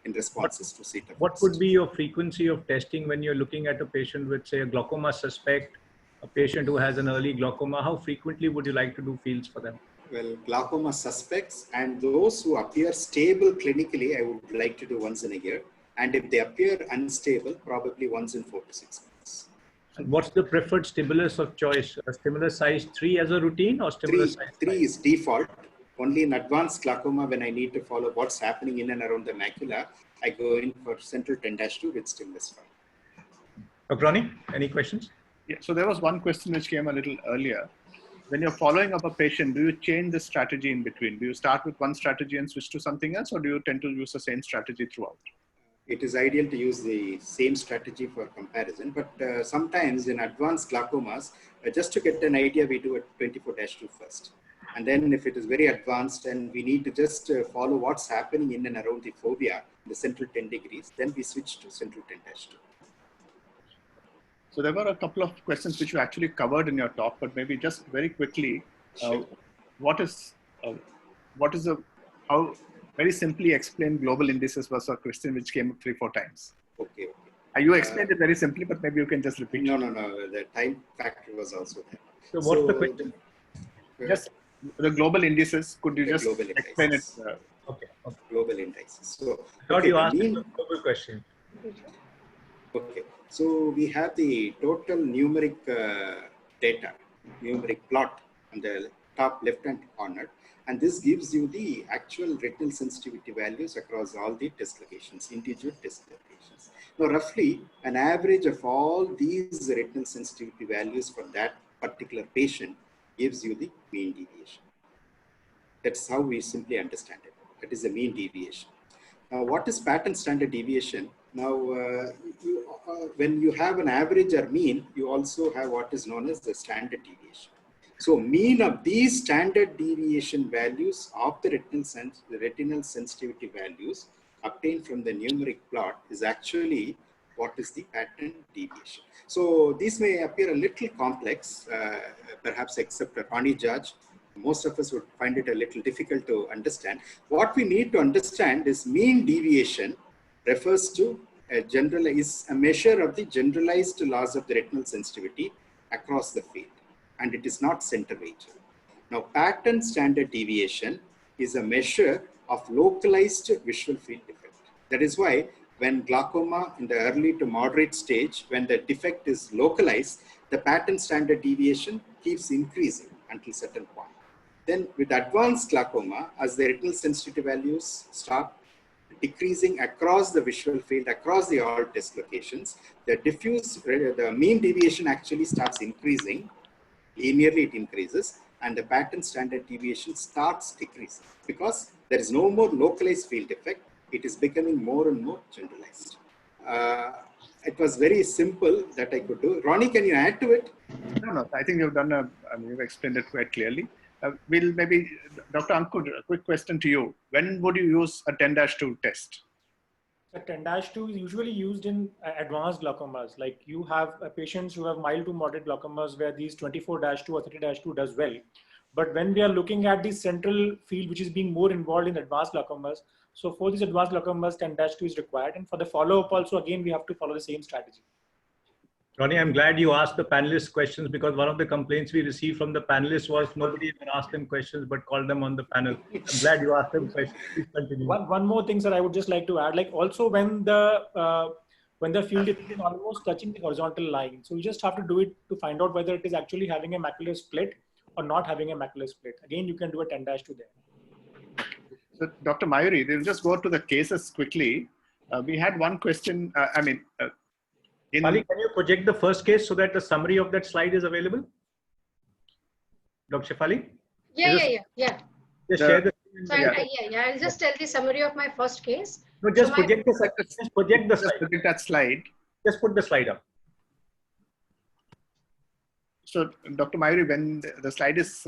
in responses to CETA fast. What would be your frequency of testing when you're looking at a patient with, say, a glaucoma suspect, a patient who has an early glaucoma? How frequently would you like to do fields for them? Well, glaucoma suspects and those who appear stable clinically, I would like to do once in a year. And if they appear unstable, probably once in 4 to 6 months. And what's the preferred stimulus of choice? A stimulus size 3 as a routine, or stimulus size 3 is default. Only in advanced glaucoma, when I need to follow what's happening in and around the macula, I go in for central 10-2 with stimulus 5. Dr. Ronnie, any questions? Yeah, so there was one question which came a little earlier. When you're following up a patient, do you change the strategy in between? Do you start with one strategy and switch to something else, or do you tend to use the same strategy throughout? It is ideal to use the same strategy for comparison, but sometimes in advanced glaucomas, just to get an idea, we do a 24-2 first. And then if it is very advanced and we need to just follow what's happening in and around the fovea, the central 10 degrees, then we switch to central 10-2. So there were a couple of questions which you actually covered in your talk, but maybe just very quickly, Sure. how very simply explain global indices was a question which came up 3-4 times. Okay. You explained it very simply, but maybe you can just repeat. No. The time factor was also there. So what's the question? Just the global indices. Could you The just global explain it? indices. Okay. Global indices. So, I thought you asked the a mean, global question. okay. So we have the total numeric data, numeric plot on the top left-hand corner. And this gives you the actual retinal sensitivity values across all the test locations, individual test locations. Now, roughly an average of all these retinal sensitivity values for that particular patient gives you the mean deviation. That's how we simply understand it. That is the mean deviation. Now, what is pattern standard deviation? Now, when you have an average or mean, you also have what is known as the standard deviation. So mean of these standard deviation values of the retinal sensitivity values obtained from the numeric plot is actually what is the pattern deviation. So these may appear a little complex, perhaps except Ronnie George. Most of us would find it a little difficult to understand. What we need to understand is mean deviation refers to is a measure of the generalized loss of the retinal sensitivity across the field, and it is not center weighted. Now, pattern standard deviation is a measure of localized visual field defect. That is why when glaucoma in the early to moderate stage, when the defect is localized, the pattern standard deviation keeps increasing until certain point. Then with advanced glaucoma, as the retinal sensitivity values start decreasing across the visual field, across the all test locations, the mean deviation actually starts increasing. Linearly it increases, and the pattern standard deviation starts decreasing because there is no more localized field effect. It is becoming more and more generalized. It was very simple that I could do. Ronnie, can you add to it? No. I think you've explained it quite clearly. We'll maybe, Dr. Ankur, a quick question to you. When would you use a 10-2 test? The 10-2 is usually used in advanced glaucomas. Like you have patients who have mild to moderate glaucomas where these 24-2 or 30-2 does well. But when we are looking at the central field, which is being more involved in advanced glaucomas, so for these advanced glaucomas, 10-2 is required. And for the follow-up also, again, we have to follow the same strategy. Ronnie, I'm glad you asked the panelists questions because one of the complaints we received from the panelists was nobody even asked them questions but called them on the panel. I'm glad you asked them questions. Please continue. One more thing, sir, I would just like to add, like also when the field is almost touching the horizontal line, so you just have to do it to find out whether it is actually having a macular split or not having a macular split. Again, you can do a 10-2 there. So Dr. Mayuri, we'll just go to the cases quickly. We had one question, Ali, can you project the first case so that the summary of that slide is available? Dr. Shefali? Yeah. Just share the So I'll just tell the summary of my first case. No, just So project the slide. Just project that slide. Just put the slide up. So Dr. Mayuri, when the slide is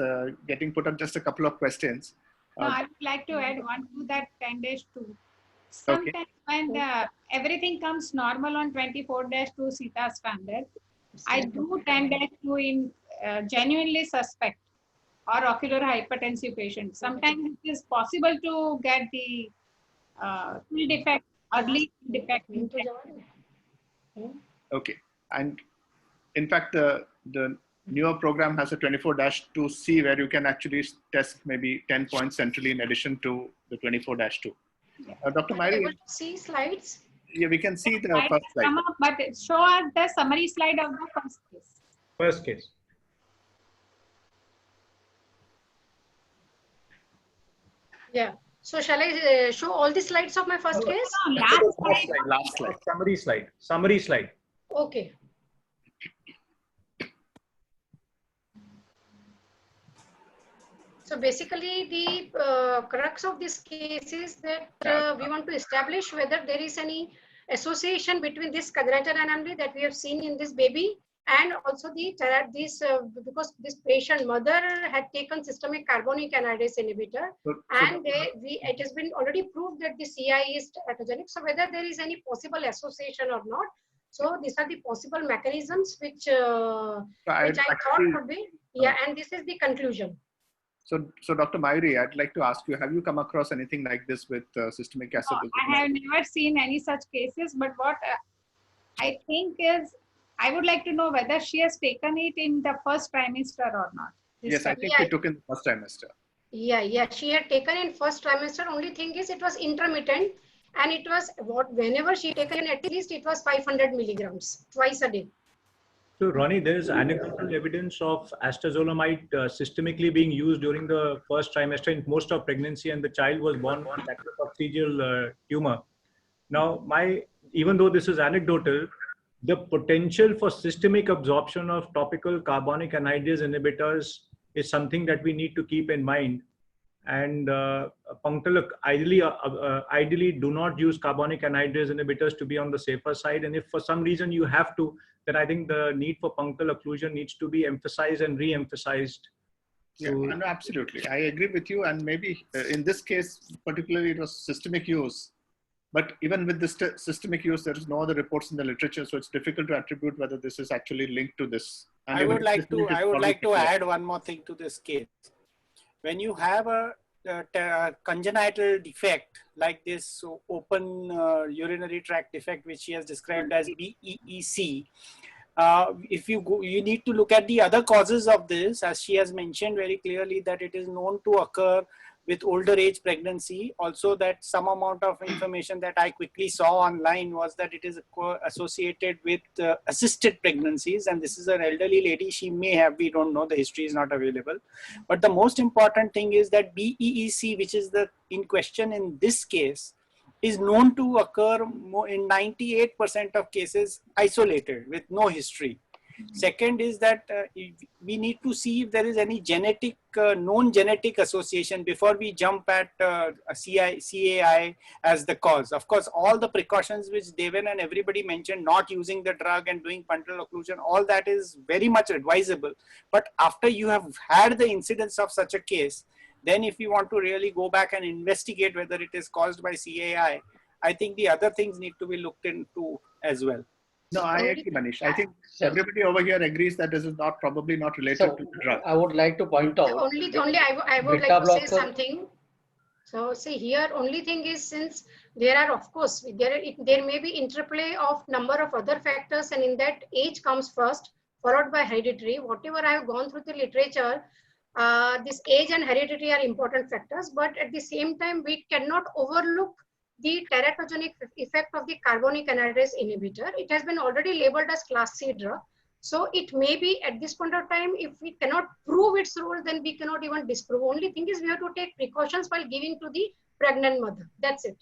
getting put up, just a couple of questions. No, I would like to add one to that 10-2. Sometimes when everything comes normal on 24-2 CETA standard, I do 10-2 in genuinely suspect or ocular hypertensive patients. Sometimes it is possible to get the field defect, early defect. Okay, and in fact, the newer program has a 24-2C where you can actually test maybe 10 points centrally in addition to the 24-2. Dr. Mayuri, able to see slides? Yeah, we can see the first slide. Come up, but show us the summary slide of the first case. First case. Yeah. So shall I show all the slides of my first case? No, Last slide. Summary slide. Summary slide. Okay. So basically the crux of this case is that we want to establish whether there is any association between this congenital anomaly that we have seen in this baby and also the because this patient mother had taken systemic carbonic anhydrase inhibitor and it has been already proved that the CI is teratogenic. So whether there is any possible association or not. So these are the possible mechanisms which I thought could be. Yeah, and this is the conclusion. So Dr. Mayuri, I'd like to ask you, have you come across anything like this with systemic acid? No, I have never seen any such cases, but what I think is, I would like to know whether she has taken it in the first trimester or not. Yes, I think she took in the first trimester. Yeah, she had taken in first trimester. Only thing is it was intermittent and it was whenever she taken at least it was 500 milligrams twice a day. So, Ronnie, there's anecdotal evidence of astazolamide systemically being used during the first trimester in most of pregnancy, and the child was born with sacrococcygeal tumor. Now, even though this is anecdotal, the potential for systemic absorption of topical carbonic anhydrase inhibitors is something that we need to keep in mind. And punctal, ideally do not use carbonic anhydrase inhibitors to be on the safer side. And if for some reason you have to, then I think the need for punctal occlusion needs to be emphasized and re-emphasized. Yeah, no, absolutely. I agree with you. And maybe in this case, particularly it was systemic use. But even with this systemic use, there is no other reports in the literature. So it's difficult to attribute whether this is actually linked to this. And I would like to add one more thing to this case. When you have a congenital defect like this open urinary tract defect, which she has described as BEEC, if you go, you need to look at the other causes of this, as she has mentioned very clearly that it is known to occur with older age pregnancy. Also, that some amount of information that I quickly saw online was that it is associated with assisted pregnancies, and this is an elderly lady. She may have, we don't know, the history is not available. But the most important thing is that BEEC, which is the in question in this case, is known to occur in 98% of cases isolated with no history. Second is that we need to see if there is any genetic, known genetic association before we jump at CAI as the cause. Of course, all the precautions which Deven and everybody mentioned, not using the drug and doing punctal occlusion, all that is very much advisable. But after you have had the incidence of such a case, then if you want to really go back and investigate whether it is caused by CAI, I think the other things need to be looked into as well. No, I agree, Manish. I think everybody over here agrees that this is probably not related to the drug. I would like to point out. Only I would like to say something. So see here, only thing is, since there are, of course, there may be interplay of number of other factors, and in that age comes first, followed by hereditary. Whatever I have gone through the literature, this age and hereditary are important factors, but at the same time, we cannot overlook the teratogenic effect of the carbonic anhydrase inhibitor. It has been already labeled as class C drug. So it may be at this point of time, if we cannot prove its role, then we cannot even disprove. Only thing is we have to take precautions while giving to the pregnant mother. That's it.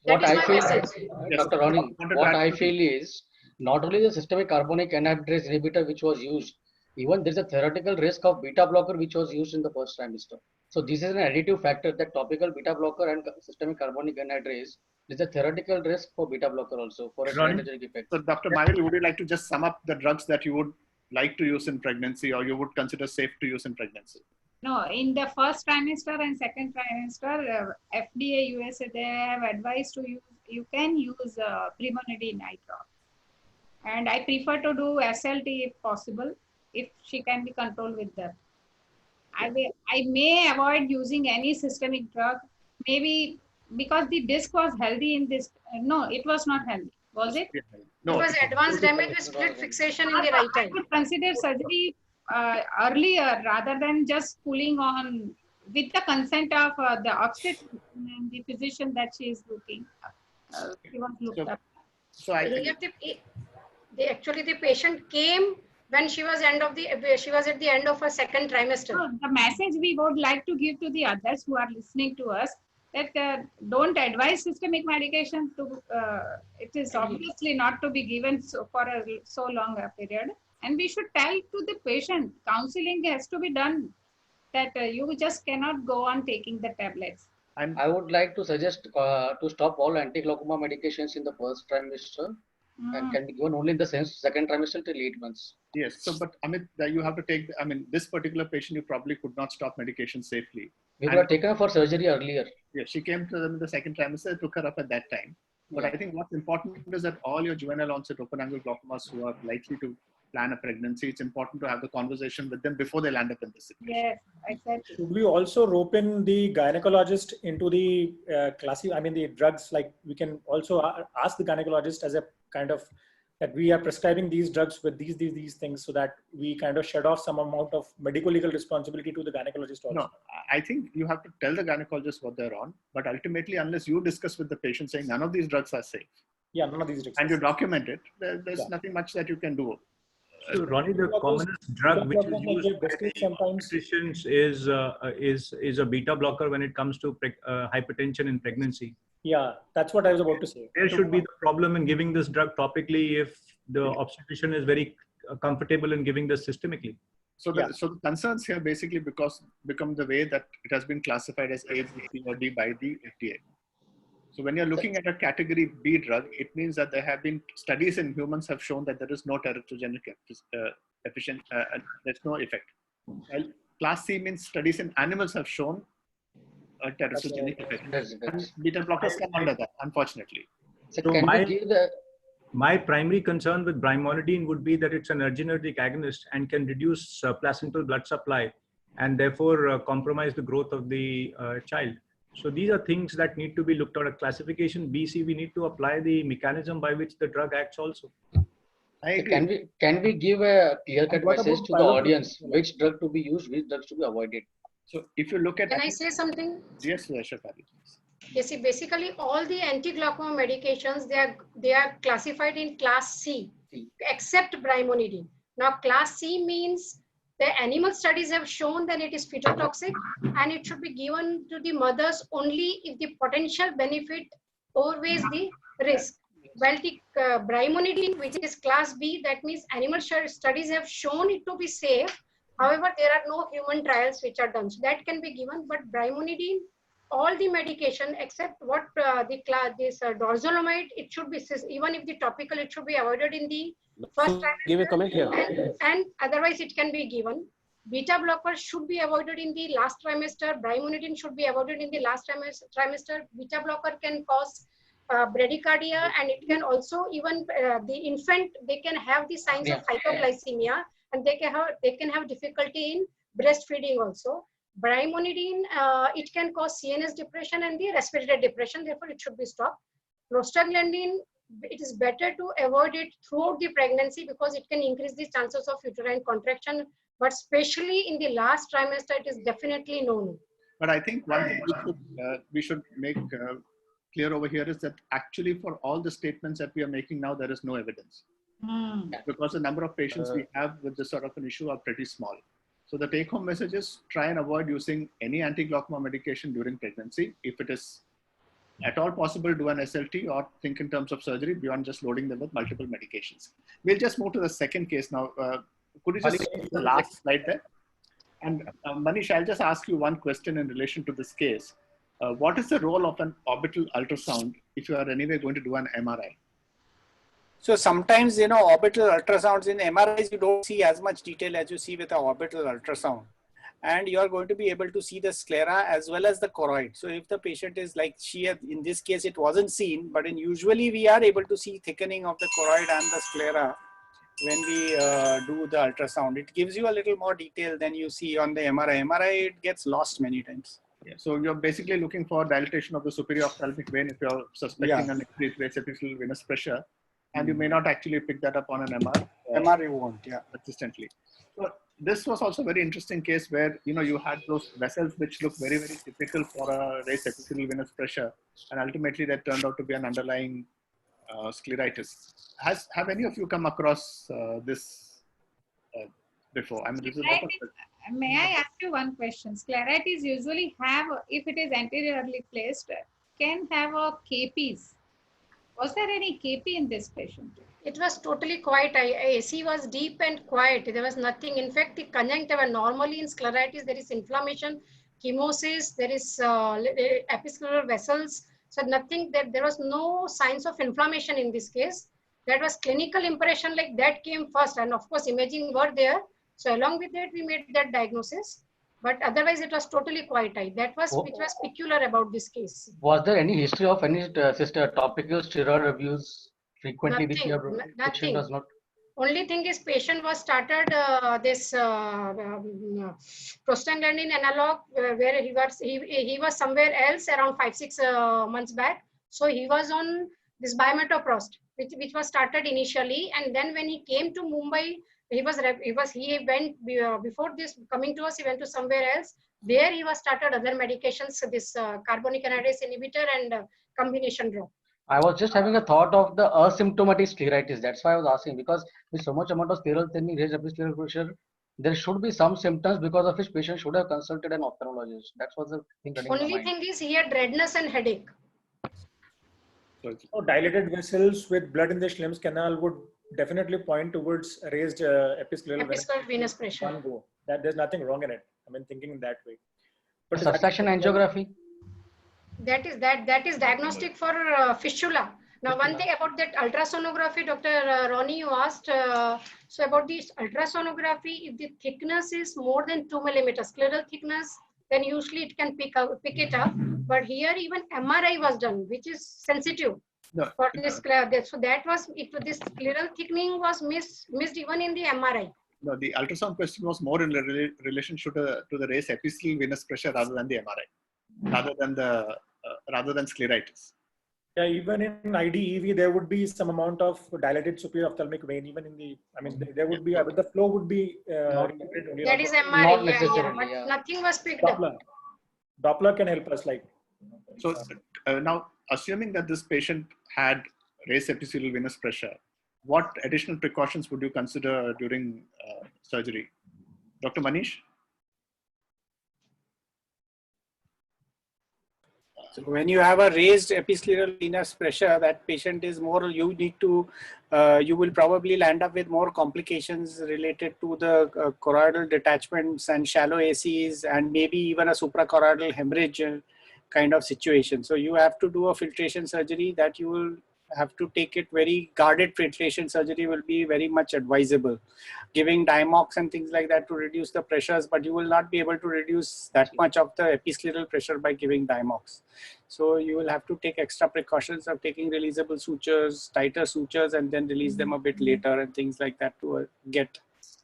That is my message. Dr. Ronnie, what I feel is not only the systemic carbonic anhydrase inhibitor which was used, even there is a theoretical risk of beta blocker which was used in the first trimester. So this is an additive factor that topical beta blocker and systemic carbonic anhydrase. There is a theoretical risk for beta blocker also for a synergistic effect. So Dr. Mayuri, would you like to just sum up the drugs that you would like to use in pregnancy or you would consider safe to use in pregnancy? No, in the first trimester and second trimester, FDA, USA, they have advised to use, you can use brimonidine eye drop. And I prefer to do SLT if possible, if she can be controlled with that. I may avoid using any systemic drug, maybe because the disc was healthy in this. No, it was not healthy. Was it? No. It was advanced damage with split fixation in the right eye. I would consider surgery earlier rather than just pulling on with the consent of the obstetrician and the physician that she is looking. She was looked up. So I think actually the patient came when she was at the end of her second trimester. So the message we would like to give to the others who are listening to us, that don't advise systemic medication to, it is obviously not to be given for so long a period. And we should tell to the patient, counseling has to be done, that you just cannot go on taking the tablets. I would like to suggest to stop all anti-glaucoma medications in the first trimester and can be given only in the second trimester till 8 months. Yes. So, but Amit, you have to take, this particular patient, you probably could not stop medication safely. We would have taken her for surgery earlier. Yeah, she came to them in the second trimester, took her up at that time. But I think what's important is that all your juvenile onset open angle glaucomas who are likely to plan a pregnancy, it's important to have the conversation with them before they land up in this situation. Yes, exactly. Should we also rope in the gynecologist into the the drugs? Like we can also ask the gynecologist as a kind of that we are prescribing these drugs with these things, so that we kind of shed off some amount of medical legal responsibility to the gynecologist also. No, I think you have to tell the gynecologist what they're on, but ultimately, unless you discuss with the patient saying none of these drugs are safe. Yeah, none of these drugs. And you document it, there's nothing much that you can do. So, Ronnie, the commonest drug which is used by sometimes pediatricians is a beta blocker when it comes to hypertension in pregnancy. Yeah, that's what I was about to say. There should be the problem in giving this drug topically if the obstetrician is very comfortable in giving this systemically. So the concerns here basically become the way that it has been classified as A, B, C, or D by the FDA. So when you're looking at a category B drug, it means that there have been studies in humans have shown that there is no teratogenic there's no effect. Well, class C means studies in animals have shown a teratogenic effect. And beta blockers come under that, unfortunately. So can we give the... My primary concern with brimonidine would be that it's an adrenergic agonist and can reduce placental blood supply and therefore compromise the growth of the child. So these are things that need to be looked at. A classification BC, we need to apply the mechanism by which the drug acts also. I agree. Can we give a clear-cut message to the audience which drug to be used, which drugs to be avoided? So if you look at... Can I say something? Yes, Shafali. Yes, see, basically all the anti-glaucoma medications, they are classified in class C, except brimonidine. Now class C means the animal studies have shown that it is phytotoxic and it should be given to the mothers only if the potential benefit outweighs the risk. While the brimonidine, which is class B, that means animal studies have shown it to be safe. However, there are no human trials which are done. So that can be given, but brimonidine, all the medication except what this dorzolamide, it should be, even if the topical, it should be avoided in the first trimester. Give a comment here. And otherwise it can be given. Beta blockers should be avoided in the last trimester. Brimonidine should be avoided in the last trimester. Beta blocker can cause bradycardia, and it can also even the infant, they can have the signs of hypoglycemia, and they can have difficulty in breastfeeding also. Brimonidine, it can cause CNS depression and the respiratory depression, therefore it should be stopped. Prostaglandin, it is better to avoid it throughout the pregnancy because it can increase the chances of uterine contraction, but especially in the last trimester, it is definitely no. But I think one thing we should make clear over here is that actually for all the statements that we are making now, there is no evidence. Because the number of patients we have with this sort of an issue are pretty small. So the take-home message is try and avoid using any anti-glaucoma medication during pregnancy. If it is at all possible, do an SLT or think in terms of surgery beyond just loading them with multiple medications. We'll just move to the second case now. Could you just see the last slide there? And Manish, I'll just ask you one question in relation to this case. What is the role of an orbital ultrasound if you are anyway going to do an MRI? So sometimes, orbital ultrasounds in MRIs, you don't see as much detail as you see with an orbital ultrasound. And you are going to be able to see the sclera as well as the choroid. So if the patient is like in this case, it wasn't seen, but usually we are able to see thickening of the choroid and the sclera when we do the ultrasound. It gives you a little more detail than you see on the MRI. MRI, it gets lost many times. Yeah, so you're basically looking for dilatation of the superior ophthalmic vein if you're suspecting an increased epithelial venous pressure. And you may not actually pick that up on an MR. MR you won't, yeah. Consistently. So this was also a very interesting case where, you had those vessels which look very, very typical for a raised epithelial venous pressure. And ultimately that turned out to be an underlying scleritis. Have any of you come across this before? I mean, this is may I ask you one question? Scleritis usually have, if it is anteriorly placed, can have a KPs. Was there any KP in this patient? It was totally quiet. AC was deep and quiet. There was nothing. In fact, the conjunctiva, normally in scleritis, there is inflammation, chemosis, there is episcleral vessels. So nothing, there was no signs of inflammation in this case. That was clinical impression, like that came first. And of course, imaging were there. So along with that, we made that diagnosis. But otherwise, it was totally quiet eye. That was which was peculiar about this case. Was there any history of any topical steroid abuse frequently? Nothing. Does not. Only thing is, patient was started this prostaglandin analog where he was somewhere else around 5-6 months back. So he was on this biometoprost, which was started initially, and then when he came to Mumbai. He went before this coming to us, he went to somewhere else. There he was started other medications, this carbonic anhydrase inhibitor and combination drug. I was just having a thought of the asymptomatic scleritis. That's why I was asking, because with so much amount of scleral thinning, raised episcleral pressure, there should be some symptoms because of which patient should have consulted an ophthalmologist. That was the thing running in my Only mind. thing is he had redness and headache. So dilated vessels with blood in the Schlemm's canal would definitely point towards raised episcleral venous pressure. One go. That there's nothing wrong in it. I mean, thinking in that way. But subsection angiography. That is diagnostic for fistula. Now, one thing about that ultrasonography, Dr. Ronnie, you asked. So about this ultrasonography, if the thickness is more than 2 millimeters, scleral thickness, then usually it can pick it up. But here even MRI was done, which is sensitive for this. So that was, if this scleral thickening was missed even in the MRI. No, the ultrasound question was more in relation to the raised episcleral venous pressure rather than the MRI, rather than scleritis. Yeah, even in IDEV, there would be some amount of dilated superior ophthalmic vein. Even in the, I mean, there would be, but the flow would be. That is MRI, but nothing was picked up. Doppler can help us, like. So now, assuming that this patient had raised episcleral venous pressure, what additional precautions would you consider during surgery? Dr. Manish? So when you have a raised episcleral venous pressure, that patient is more, you need to, you will probably land up with more complications related to the choroidal detachments and shallow ACs and maybe even a suprachoroidal hemorrhage kind of situation. So you have to do a filtration surgery that you will have to take it very guarded. Filtration surgery will be very much advisable, giving Diamox and things like that to reduce the pressures, but you will not be able to reduce that much of the episcleral pressure by giving Diamox. So you will have to take extra precautions of taking releasable sutures, tighter sutures, and then release them a bit later and things like that to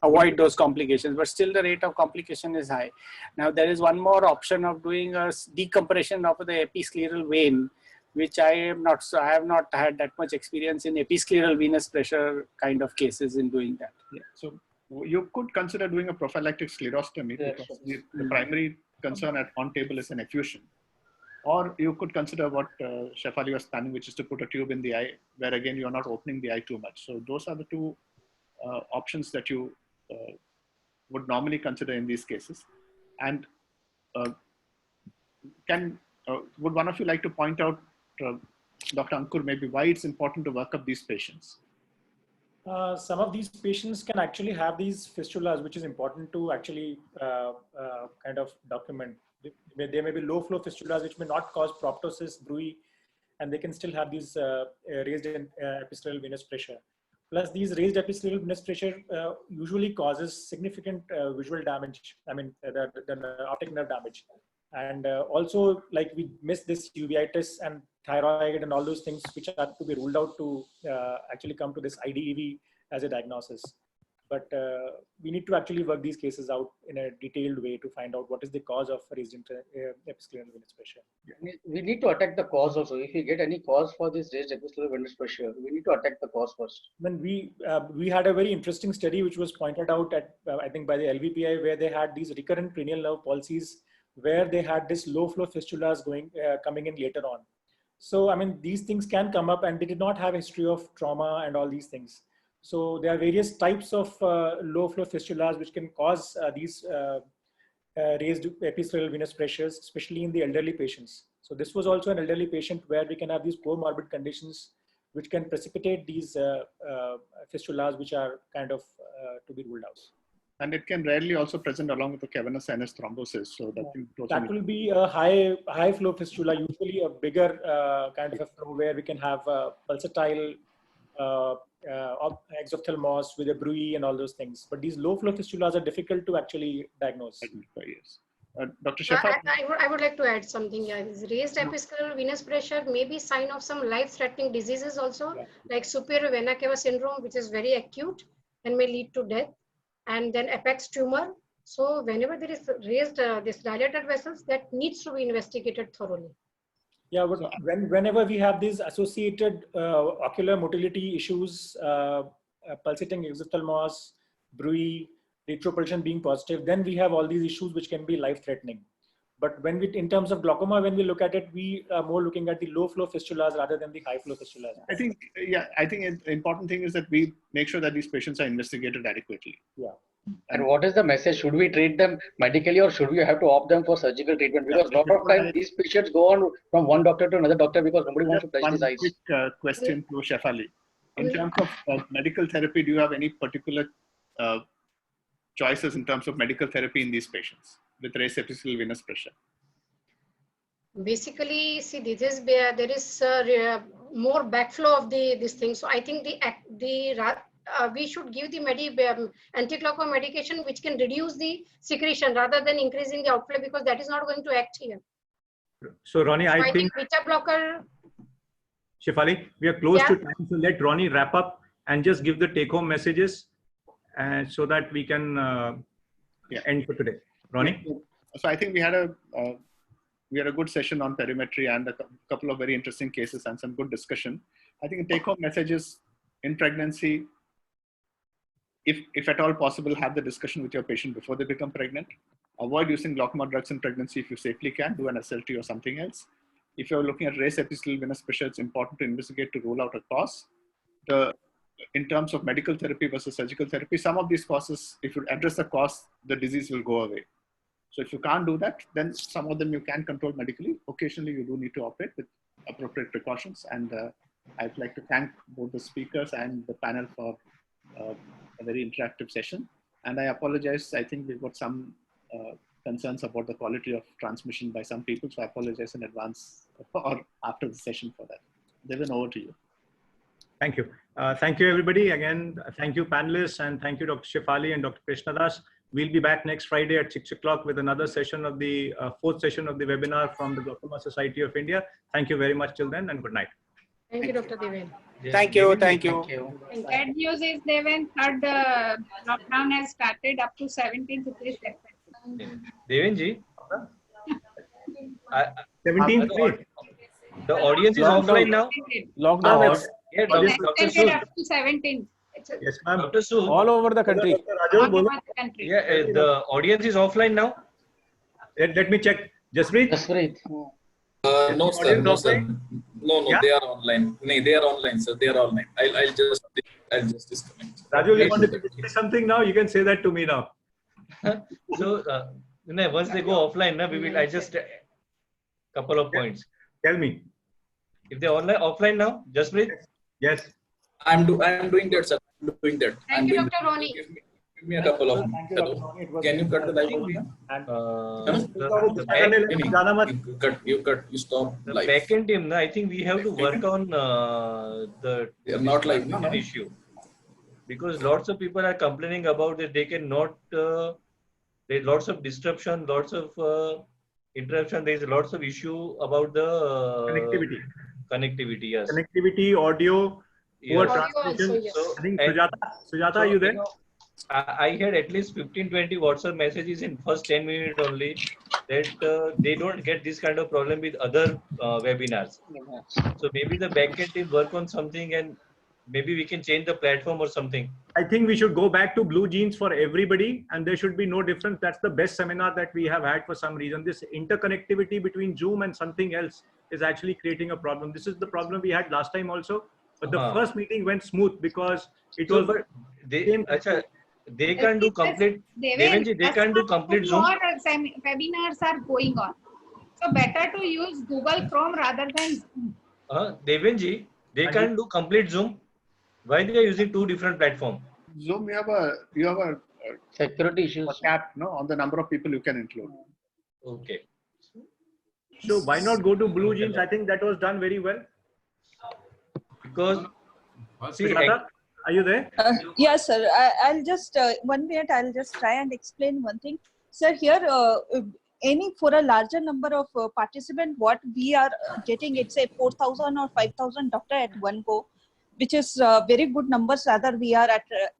avoid those complications. But still the rate of complication is high. Now there is one more option of doing a decompression of the episcleral vein, which I have not had that much experience in episcleral venous pressure kind of cases in doing that. Yeah. So you could consider doing a prophylactic sclerostomy because the primary concern on table is an effusion. Or you could consider what Shefali was planning, which is to put a tube in the eye, where again you're not opening the eye too much. So those are the two options that you would normally consider in these cases. And would one of you like to point out, Dr. Ankur, maybe why it's important to work up these patients? Some of these patients can actually have these fistulas, which is important to actually kind of document. There may be low flow fistulas, which may not cause proptosis, bruit, and they can still have these raised episcleral venous pressure. Plus, these raised episcleral venous pressure usually causes significant visual damage. I mean, the optic nerve damage. And also, like, we miss this uveitis and thyroid and all those things which are to be ruled out to actually come to this IDEV as a diagnosis. But we need to actually work these cases out in a detailed way to find out what is the cause of raised episcleral venous pressure. We need to attack the cause also. If we get any cause for this raised episcleral venous pressure, we need to attack the cause first. When we had a very interesting study which was pointed out at I think by the LVPI, where they had these recurrent cranial nerve palsies, where they had this low flow fistulas coming in later on. So, I mean, these things can come up, and they did not have a history of trauma and all these things. So there are various types of low flow fistulas which can cause these raised episcleral venous pressures, especially in the elderly patients. So this was also an elderly patient where we can have these comorbid conditions which can precipitate these fistulas, which are kind of to be ruled out. And it can rarely also present along with the cavernous sinus thrombosis. So that will be a high flow fistula, usually a bigger kind of a flow where we can have pulsatile exophthalmos with a bruit and all those things. But these low flow fistulas are difficult to actually diagnose. Yes. Dr. Shefali? I would like to add something. Yeah, this raised episcleral venous pressure may be sign of some life-threatening diseases also, like superior vena cava syndrome, which is very acute and may lead to death. And then apex tumor. So whenever there is raised this dilated vessels, that needs to be investigated thoroughly. Yeah, but whenever we have these associated ocular motility issues, pulsating exophthalmos, bruit, retropulsion being positive, then we have all these issues which can be life-threatening. But when we, in terms of glaucoma, when we look at it, we are more looking at the low flow fistulas rather than the high flow fistulas. I think the important thing is that we make sure that these patients are investigated adequately. Yeah. And what is the message? Should we treat them medically or should we have to opt them for surgical treatment? Because a lot of times these patients go on from one doctor to another doctor because nobody wants to touch his eyes. Quick question to Shefali. In terms of medical therapy, do you have any particular choices in terms of medical therapy in these patients with raised epithelial venous pressure? Basically, see, this is where there is more backflow of this thing. So I think we should give the anti-glaucoma medication which can reduce the secretion rather than increasing the outflow, because that is not going to act here. So Ronnie, I think beta blocker. Shefali, we are close to time, so let Ronnie wrap up and just give the take-home messages, so that we can end for today. Ronnie. So I think we had a good session on perimetry and a couple of very interesting cases and some good discussion. I think the take-home message is in pregnancy, if at all possible, have the discussion with your patient before they become pregnant. Avoid using glaucoma drugs in pregnancy if you safely can. Do an SLT or something else. If you're looking at raised epithelial venous pressure, it's important to investigate to rule out a cause. In terms of medical therapy versus surgical therapy, some of these causes, if you address the cause, the disease will go away. So if you can't do that, then some of them you can control medically. Occasionally, you do need to operate with appropriate precautions. And I'd like to thank both the speakers and the panel for a very interactive session. And I apologize. I think we've got some concerns about the quality of transmission by some people. So I apologize in advance or after the session for that. Devin, over to you. Thank you. Thank you, everybody. Again, thank you, panelists, and thank you, Dr. Shefali and Dr. Krishnadas. We'll be back next Friday at 6 o'clock with another session of the fourth session of the webinar from the Glaucoma Society of India. Thank you very much till then, and good night. Thank you, Dr. Deven. Thank you. Thank you. And bad news is, Deven, third lockdown has started up to 17th of this September. Deven ji, 17th May. The audience is offline now. Lockdown is Extended up to 17th. Yes, ma'am. Dr. Sood, all over the country. All over the country. yeah, the audience is offline now. Let me check. Jaspreet? Jaspreet. No, sir. No, sir. No, Yeah? they are online. No, they are online, sir. They are online. I'll just disconnect. Raju, you wanted to say something now? You can say that to me now. So, once they go offline, we will adjust a couple of points. Tell me. If they're offline now, Jaspreet? Yes. I'm doing that, sir. I'm doing that. Thank you, Dr. Ronnie. Give me a couple of minutes. Hello. Can you cut the live audio? You stop The live. backend team, I think we have to work on the They are not live, no? issue, because lots of people are complaining about that they cannot. There's lots of disruption, lots of interruption. There's lots of issue about the connectivity. Yes. Connectivity, audio, poor Yes. transmission. Also, yes. I think And- Sujata, are you there? I had at least 15-20 WhatsApp messages in first 10 minutes only that they don't get this kind of problem with other webinars. So maybe the backend team work on something, and maybe we can change the platform or something. I think we should go back to Blue Jeans for everybody, and there should be no difference. That's the best seminar that we have had for some reason. This interconnectivity between Zoom and something else is actually creating a problem. This is the problem we had last time also, but the first meeting went smooth because it was. But they can do complete. Devenji, they can do complete Zoom. More webinars are going on. So better to use Google Chrome rather than Zoom. Devenji, they can do complete Zoom. Why they are using two different platforms? Zoom, you have a Security issues. cap, no, on the number of people you can include. Okay. So why not go to Blue Jeans? I think that was done very well. Because see, Sujata, are you there? Yes, sir. I'll just 1 minute. I'll just try and explain one thing, sir. Here, for a larger number of participants, what we are getting, it's a 4,000 or 5,000 doctor at one go, which is very good numbers rather we are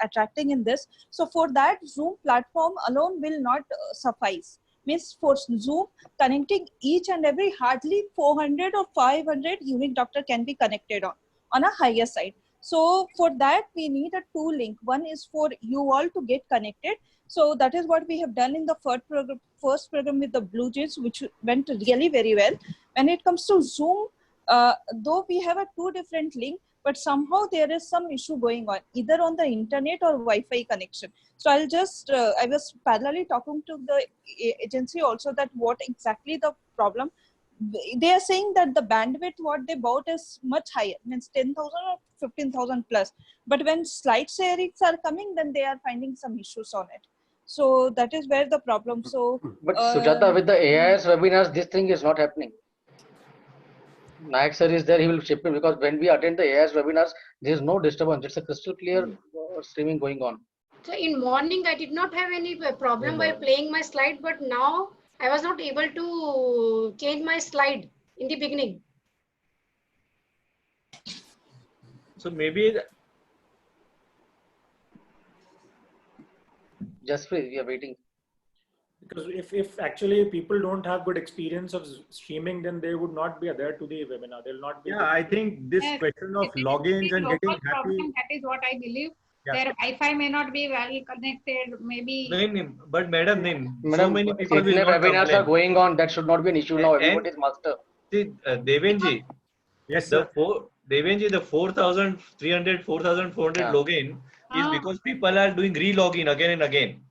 attracting in this. So for that, Zoom platform alone will not suffice. Means for Zoom, connecting each and every hardly 400 or 500 unique doctor can be connected on a higher side. So for that, we need a two link. One is for you all to get connected. So that is what we have done in the first program with the BlueJeans, which went really very well. When it comes to Zoom, though we have a two different link, but somehow there is some issue going on, either on the internet or Wi-Fi connection. So I'll just, I was parallelly talking to the agency also that what exactly the problem. They are saying that the bandwidth what they bought is much higher, means 10,000 or 15,000 plus. But when slide sharings are coming, then they are finding some issues on it. So that is where the problem. So, but Sujata, with the AIS webinars, this thing is not happening. Nayak sir is there, he will chip in, because when we attend the AIS webinars, there is no disturbance. It's a crystal clear streaming going on. So in morning, I did not have any problem by playing my slide, but now I was not able to change my slide in the beginning. So maybe Just please, we are waiting. Because if actually people don't have good experience of streaming, then they would not be there to the webinar. They'll not be. Yeah, I think this question of logins and getting happy. Problem, that is what I believe. Yeah. Their Wi-Fi may not be well connected, maybe. No, but madam, so many people will not webinars complain. are going on. That should not be an issue now. Everybody is master. See, Devenji. Yes, sir. Devenji, the 4,300, 4,400 login is because people are doing re-login again and again.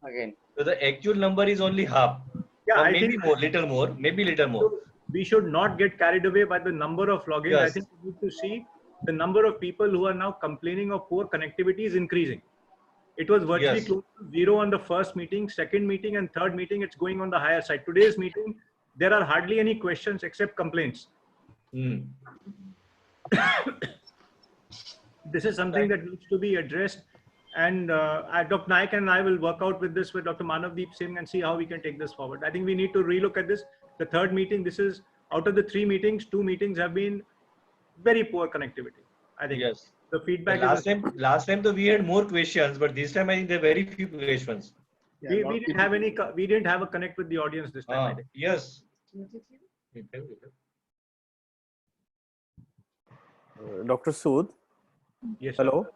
So the actual number is only half. Yeah, or I maybe think more, little more, maybe little more. We should not get carried away by the number of logins. Yes. I think we need to see the number of people who are now complaining of poor connectivity is increasing. It was virtually close to zero on the first meeting, second meeting, and third meeting. It's going on the higher side. Today's meeting, there are hardly any questions except complaints. This is something that needs to be addressed. And Dr. Nayak and I will work out with this with Dr. Manavdeep Singh and see how we can take this forward. I think we need to relook at this. The third meeting, this is out of the 3 meetings, 2 meetings have been very poor connectivity. I think the feedback last time though we had more questions, but this time I think there are very few questions. We didn't have any. We didn't have a connect with the audience this time. I think. Yes. Dr. Sood. Yes. Hello.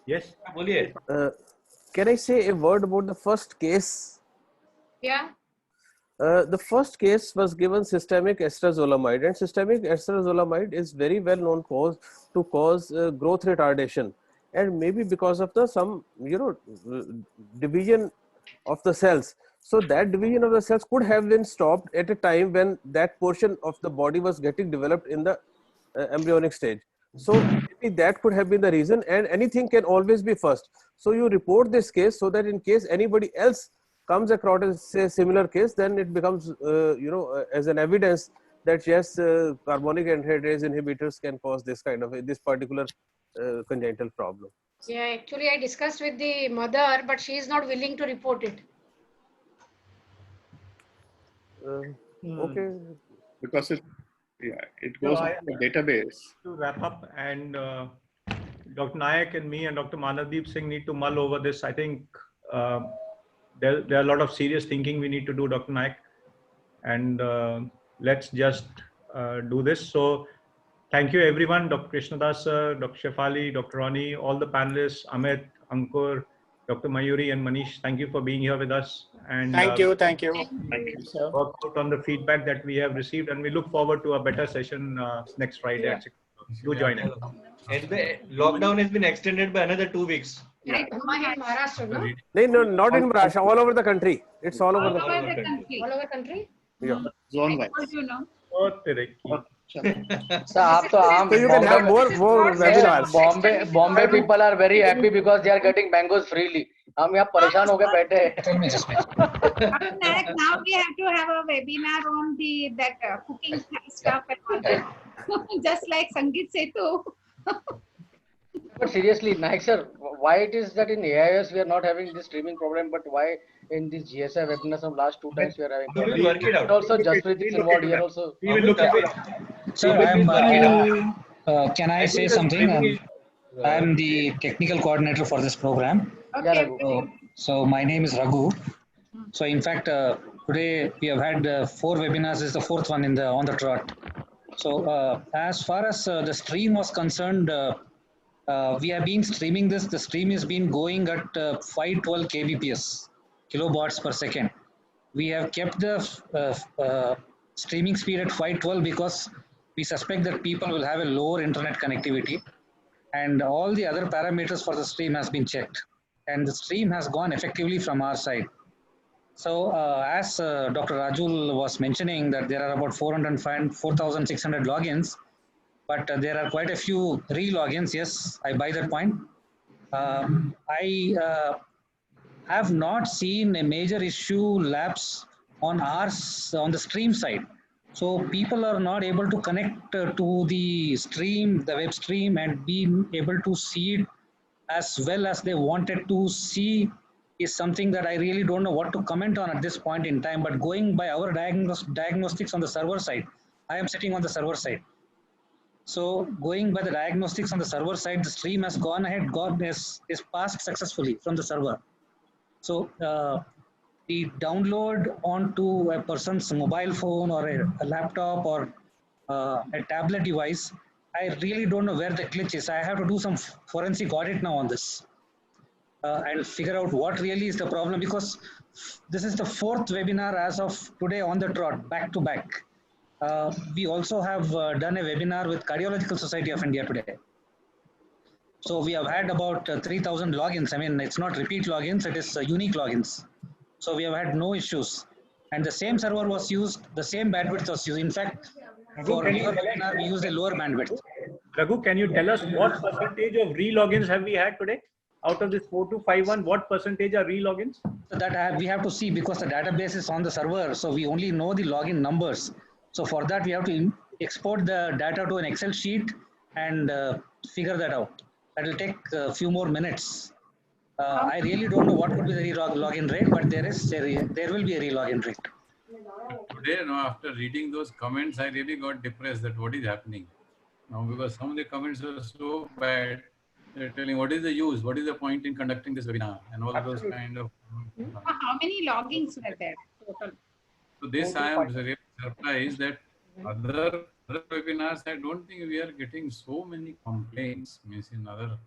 Yes. Can I say a word about the first case? Yeah. The first case was given systemic acetazolamide, and systemic acetazolamide is very well known to cause growth retardation, and maybe because of the division of the cells. So that division of the cells could have been stopped at a time when that portion of the body was getting developed in the embryonic stage. So maybe that could have been the reason, and anything can always be first. So you report this case so that in case anybody else comes across a similar case, then it becomes, as an evidence that yes, carbonic anhydrase inhibitors can cause this kind of this particular congenital problem. Yeah, actually I discussed with the mother, but she is not willing to report it. Okay. Because it goes on the database. To wrap up, and Dr. Nayak and me and Dr. Manavdeep Singh need to mull over this. I think there are a lot of serious thinking we need to do, Dr. Nayak, and let's just do this. So thank you everyone, Dr. Krishnadas sir, Dr. Shefali, Dr. Ronnie, all the panelists, Amit, Ankur, Dr. Mayuri and Manish, thank you for being here with us. And thank you. Thank you, sir. Work out on the feedback that we have received, and we look forward to a better session next Friday at 6. Do join in. And the lockdown has been extended by another 2 weeks. Like Maharashtra, no? No, not in Maharashtra, all over the country. It's all over the country. All over country? Yeah. Zone wise. So you can have more webinars. Bombay people are very happy because they are getting mangoes freely. हम यहाँ परेशान हो गए बैठे हैं. Now we have to have a webinar on that cooking stuff and all that. Just like Sangeet Setu. But seriously, Nayak sir, why it is that in AIS we are not having this streaming problem, but why in this GSI webinars from last 2 times we are having problem? We will work it out. And also Jaspreet is involved here also. We will look at it. Sir, can I say something? I am the technical coordinator for this program. Okay. So my name is Raghu. So in fact, today we have had 4 webinars. This is the 4th one on the trot. So as far as the stream was concerned, we have been streaming this. The stream is been going at 512 kbps, kilobytes per second. We have kept the streaming speed at 512 because we suspect that people will have a lower internet connectivity, and all the other parameters for the stream has been checked, and the stream has gone effectively from our side. So as Dr. Rajul was mentioning that there are about 4,600 logins, but there are quite a few re-logins. Yes, I buy that point. I have not seen a major issue lapse on the stream side. So people are not able to connect to the stream, the web stream, and be able to see it as well as they wanted to see is something that I really don't know what to comment on at this point in time. But going by our diagnostics on the server side, I am sitting on the server side. So going by the diagnostics on the server side, the stream has gone ahead, is passed successfully from the server. So the download onto a person's mobile phone or a laptop or a tablet device, I really don't know where the glitch is. I have to do some forensic audit now on this and figure out what really is the problem, because this is the 4th webinar as of today on the trot, back to back. We also have done a webinar with Cardiological Society of India today. So we have had about 3,000 logins. I mean, it's not repeat logins, it is unique logins. So we have had no issues. And the same server was used, the same bandwidth was used. In fact, for your webinar, we used a lower bandwidth. Raghu, can you tell us what percentage of re-logins have we had today? Out of this 4251, what percentage are re-logins? So that we have to see, because the database is on the server. So we only know the login numbers. So for that, we have to export the data to an Excel sheet and figure that out. That will take a few more minutes. I really don't know what would be the login rate, but there will be a re-login rate. Today, after reading those comments, I really got depressed that what is happening now, because some of the comments were so bad. They're telling what is the use, what is the point in conducting this webinar, and all those kind of. How many logins were there total? So this I am really surprised that other webinars, I don't think we are getting so many complaints. Means in other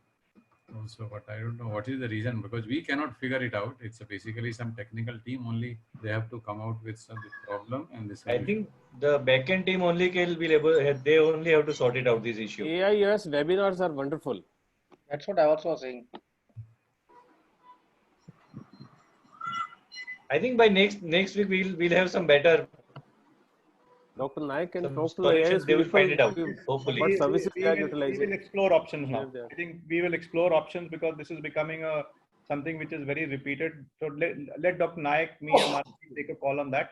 also, but I don't know what is the reason, because we cannot figure it out. It's basically some technical team only. They have to come out with some problem and this. I think the backend team only can be able. They only have to sort it out, this issue. AIS webinars are wonderful. That's what I also was saying. I think by next week we'll have some better. Dr. Naik can talk to AIS. They will find it out. Hopefully. What services we are utilizing. We will explore options now. I think we will explore options because this is becoming something which is very repeated. So let Dr. Naik, me and Martin take a call on that.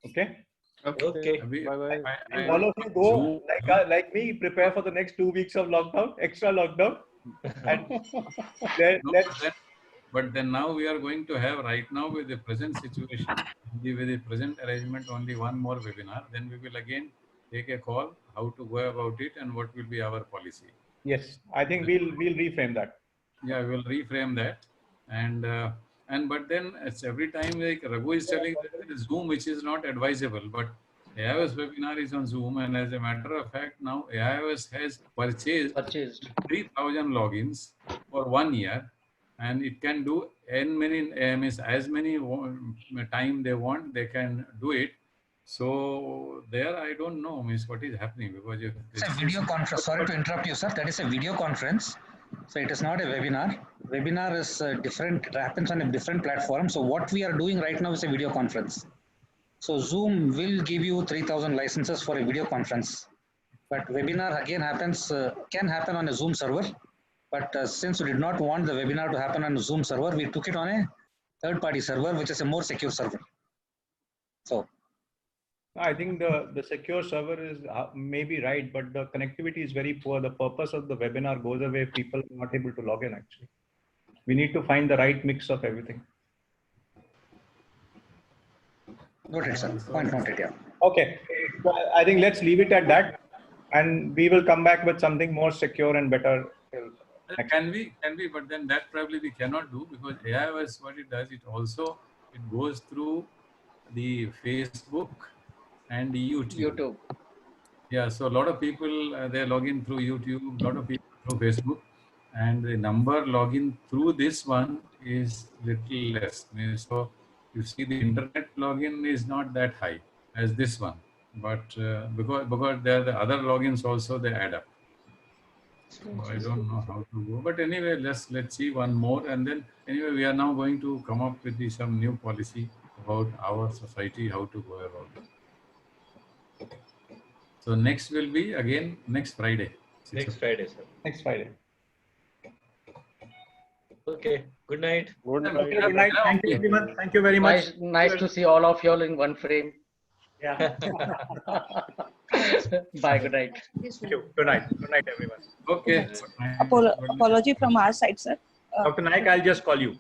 Okay. Okay. Bye-bye. And all of you go, like me, prepare for the next 2 weeks of lockdown, extra lockdown. And but then now we are going to have right now with the present situation, with the present arrangement, only one more webinar. Then we will again take a call how to go about it and what will be our policy. Yes, I think we'll reframe that. Yeah, we will reframe that. And but then it's every time like Raghu is telling Zoom, which is not advisable, but AIOS webinar is on Zoom, and as a matter of fact, now AIOS has purchased 3,000 logins for 1 year, and it can do as many time they want, they can do it. So there, I don't know, what is happening, because if it's a video conference. Sorry to interrupt you, sir. That is a video conference. So it is not a webinar. Webinar is different. It happens on a different platform. So what we are doing right now is a video conference. So Zoom will give you 3,000 licenses for a video conference. But webinar again happens, can happen on a Zoom server. But since we did not want the webinar to happen on a Zoom server, we took it on a third-party server, which is a more secure server. So I think the secure server is maybe right, but the connectivity is very poor. The purpose of the webinar goes away if people are not able to log in, actually. We need to find the right mix of everything. Noted, sir. Point noted, yeah. Okay. Well, I think let's leave it at that, and we will come back with something more secure and better. Can we, but then that probably we cannot do, because AIOS, what it does, it goes through the Facebook and YouTube. Yeah, so a lot of people, they log in through YouTube. A lot of people through Facebook, and the number login through this one is little less. So you see the internet login is not that high as this one, but because there are the other logins also, they add up. So I don't know how to go, but anyway, let's see one more, and then anyway we are now going to come up with some new policy about our society, how to go about it. So next will be again next Friday. Next Friday, sir. Next Friday. Okay. Good night. Good night. Okay, good night. Thank you, everyone. Thank you very much. Nice to see all of you all in one frame. Yeah. Bye. Good night. Thank you. Good night. Good night, everyone. Okay. Apology from our side, sir. Dr. Naik, I'll just call you.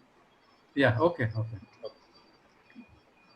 Yeah. Okay. Okay.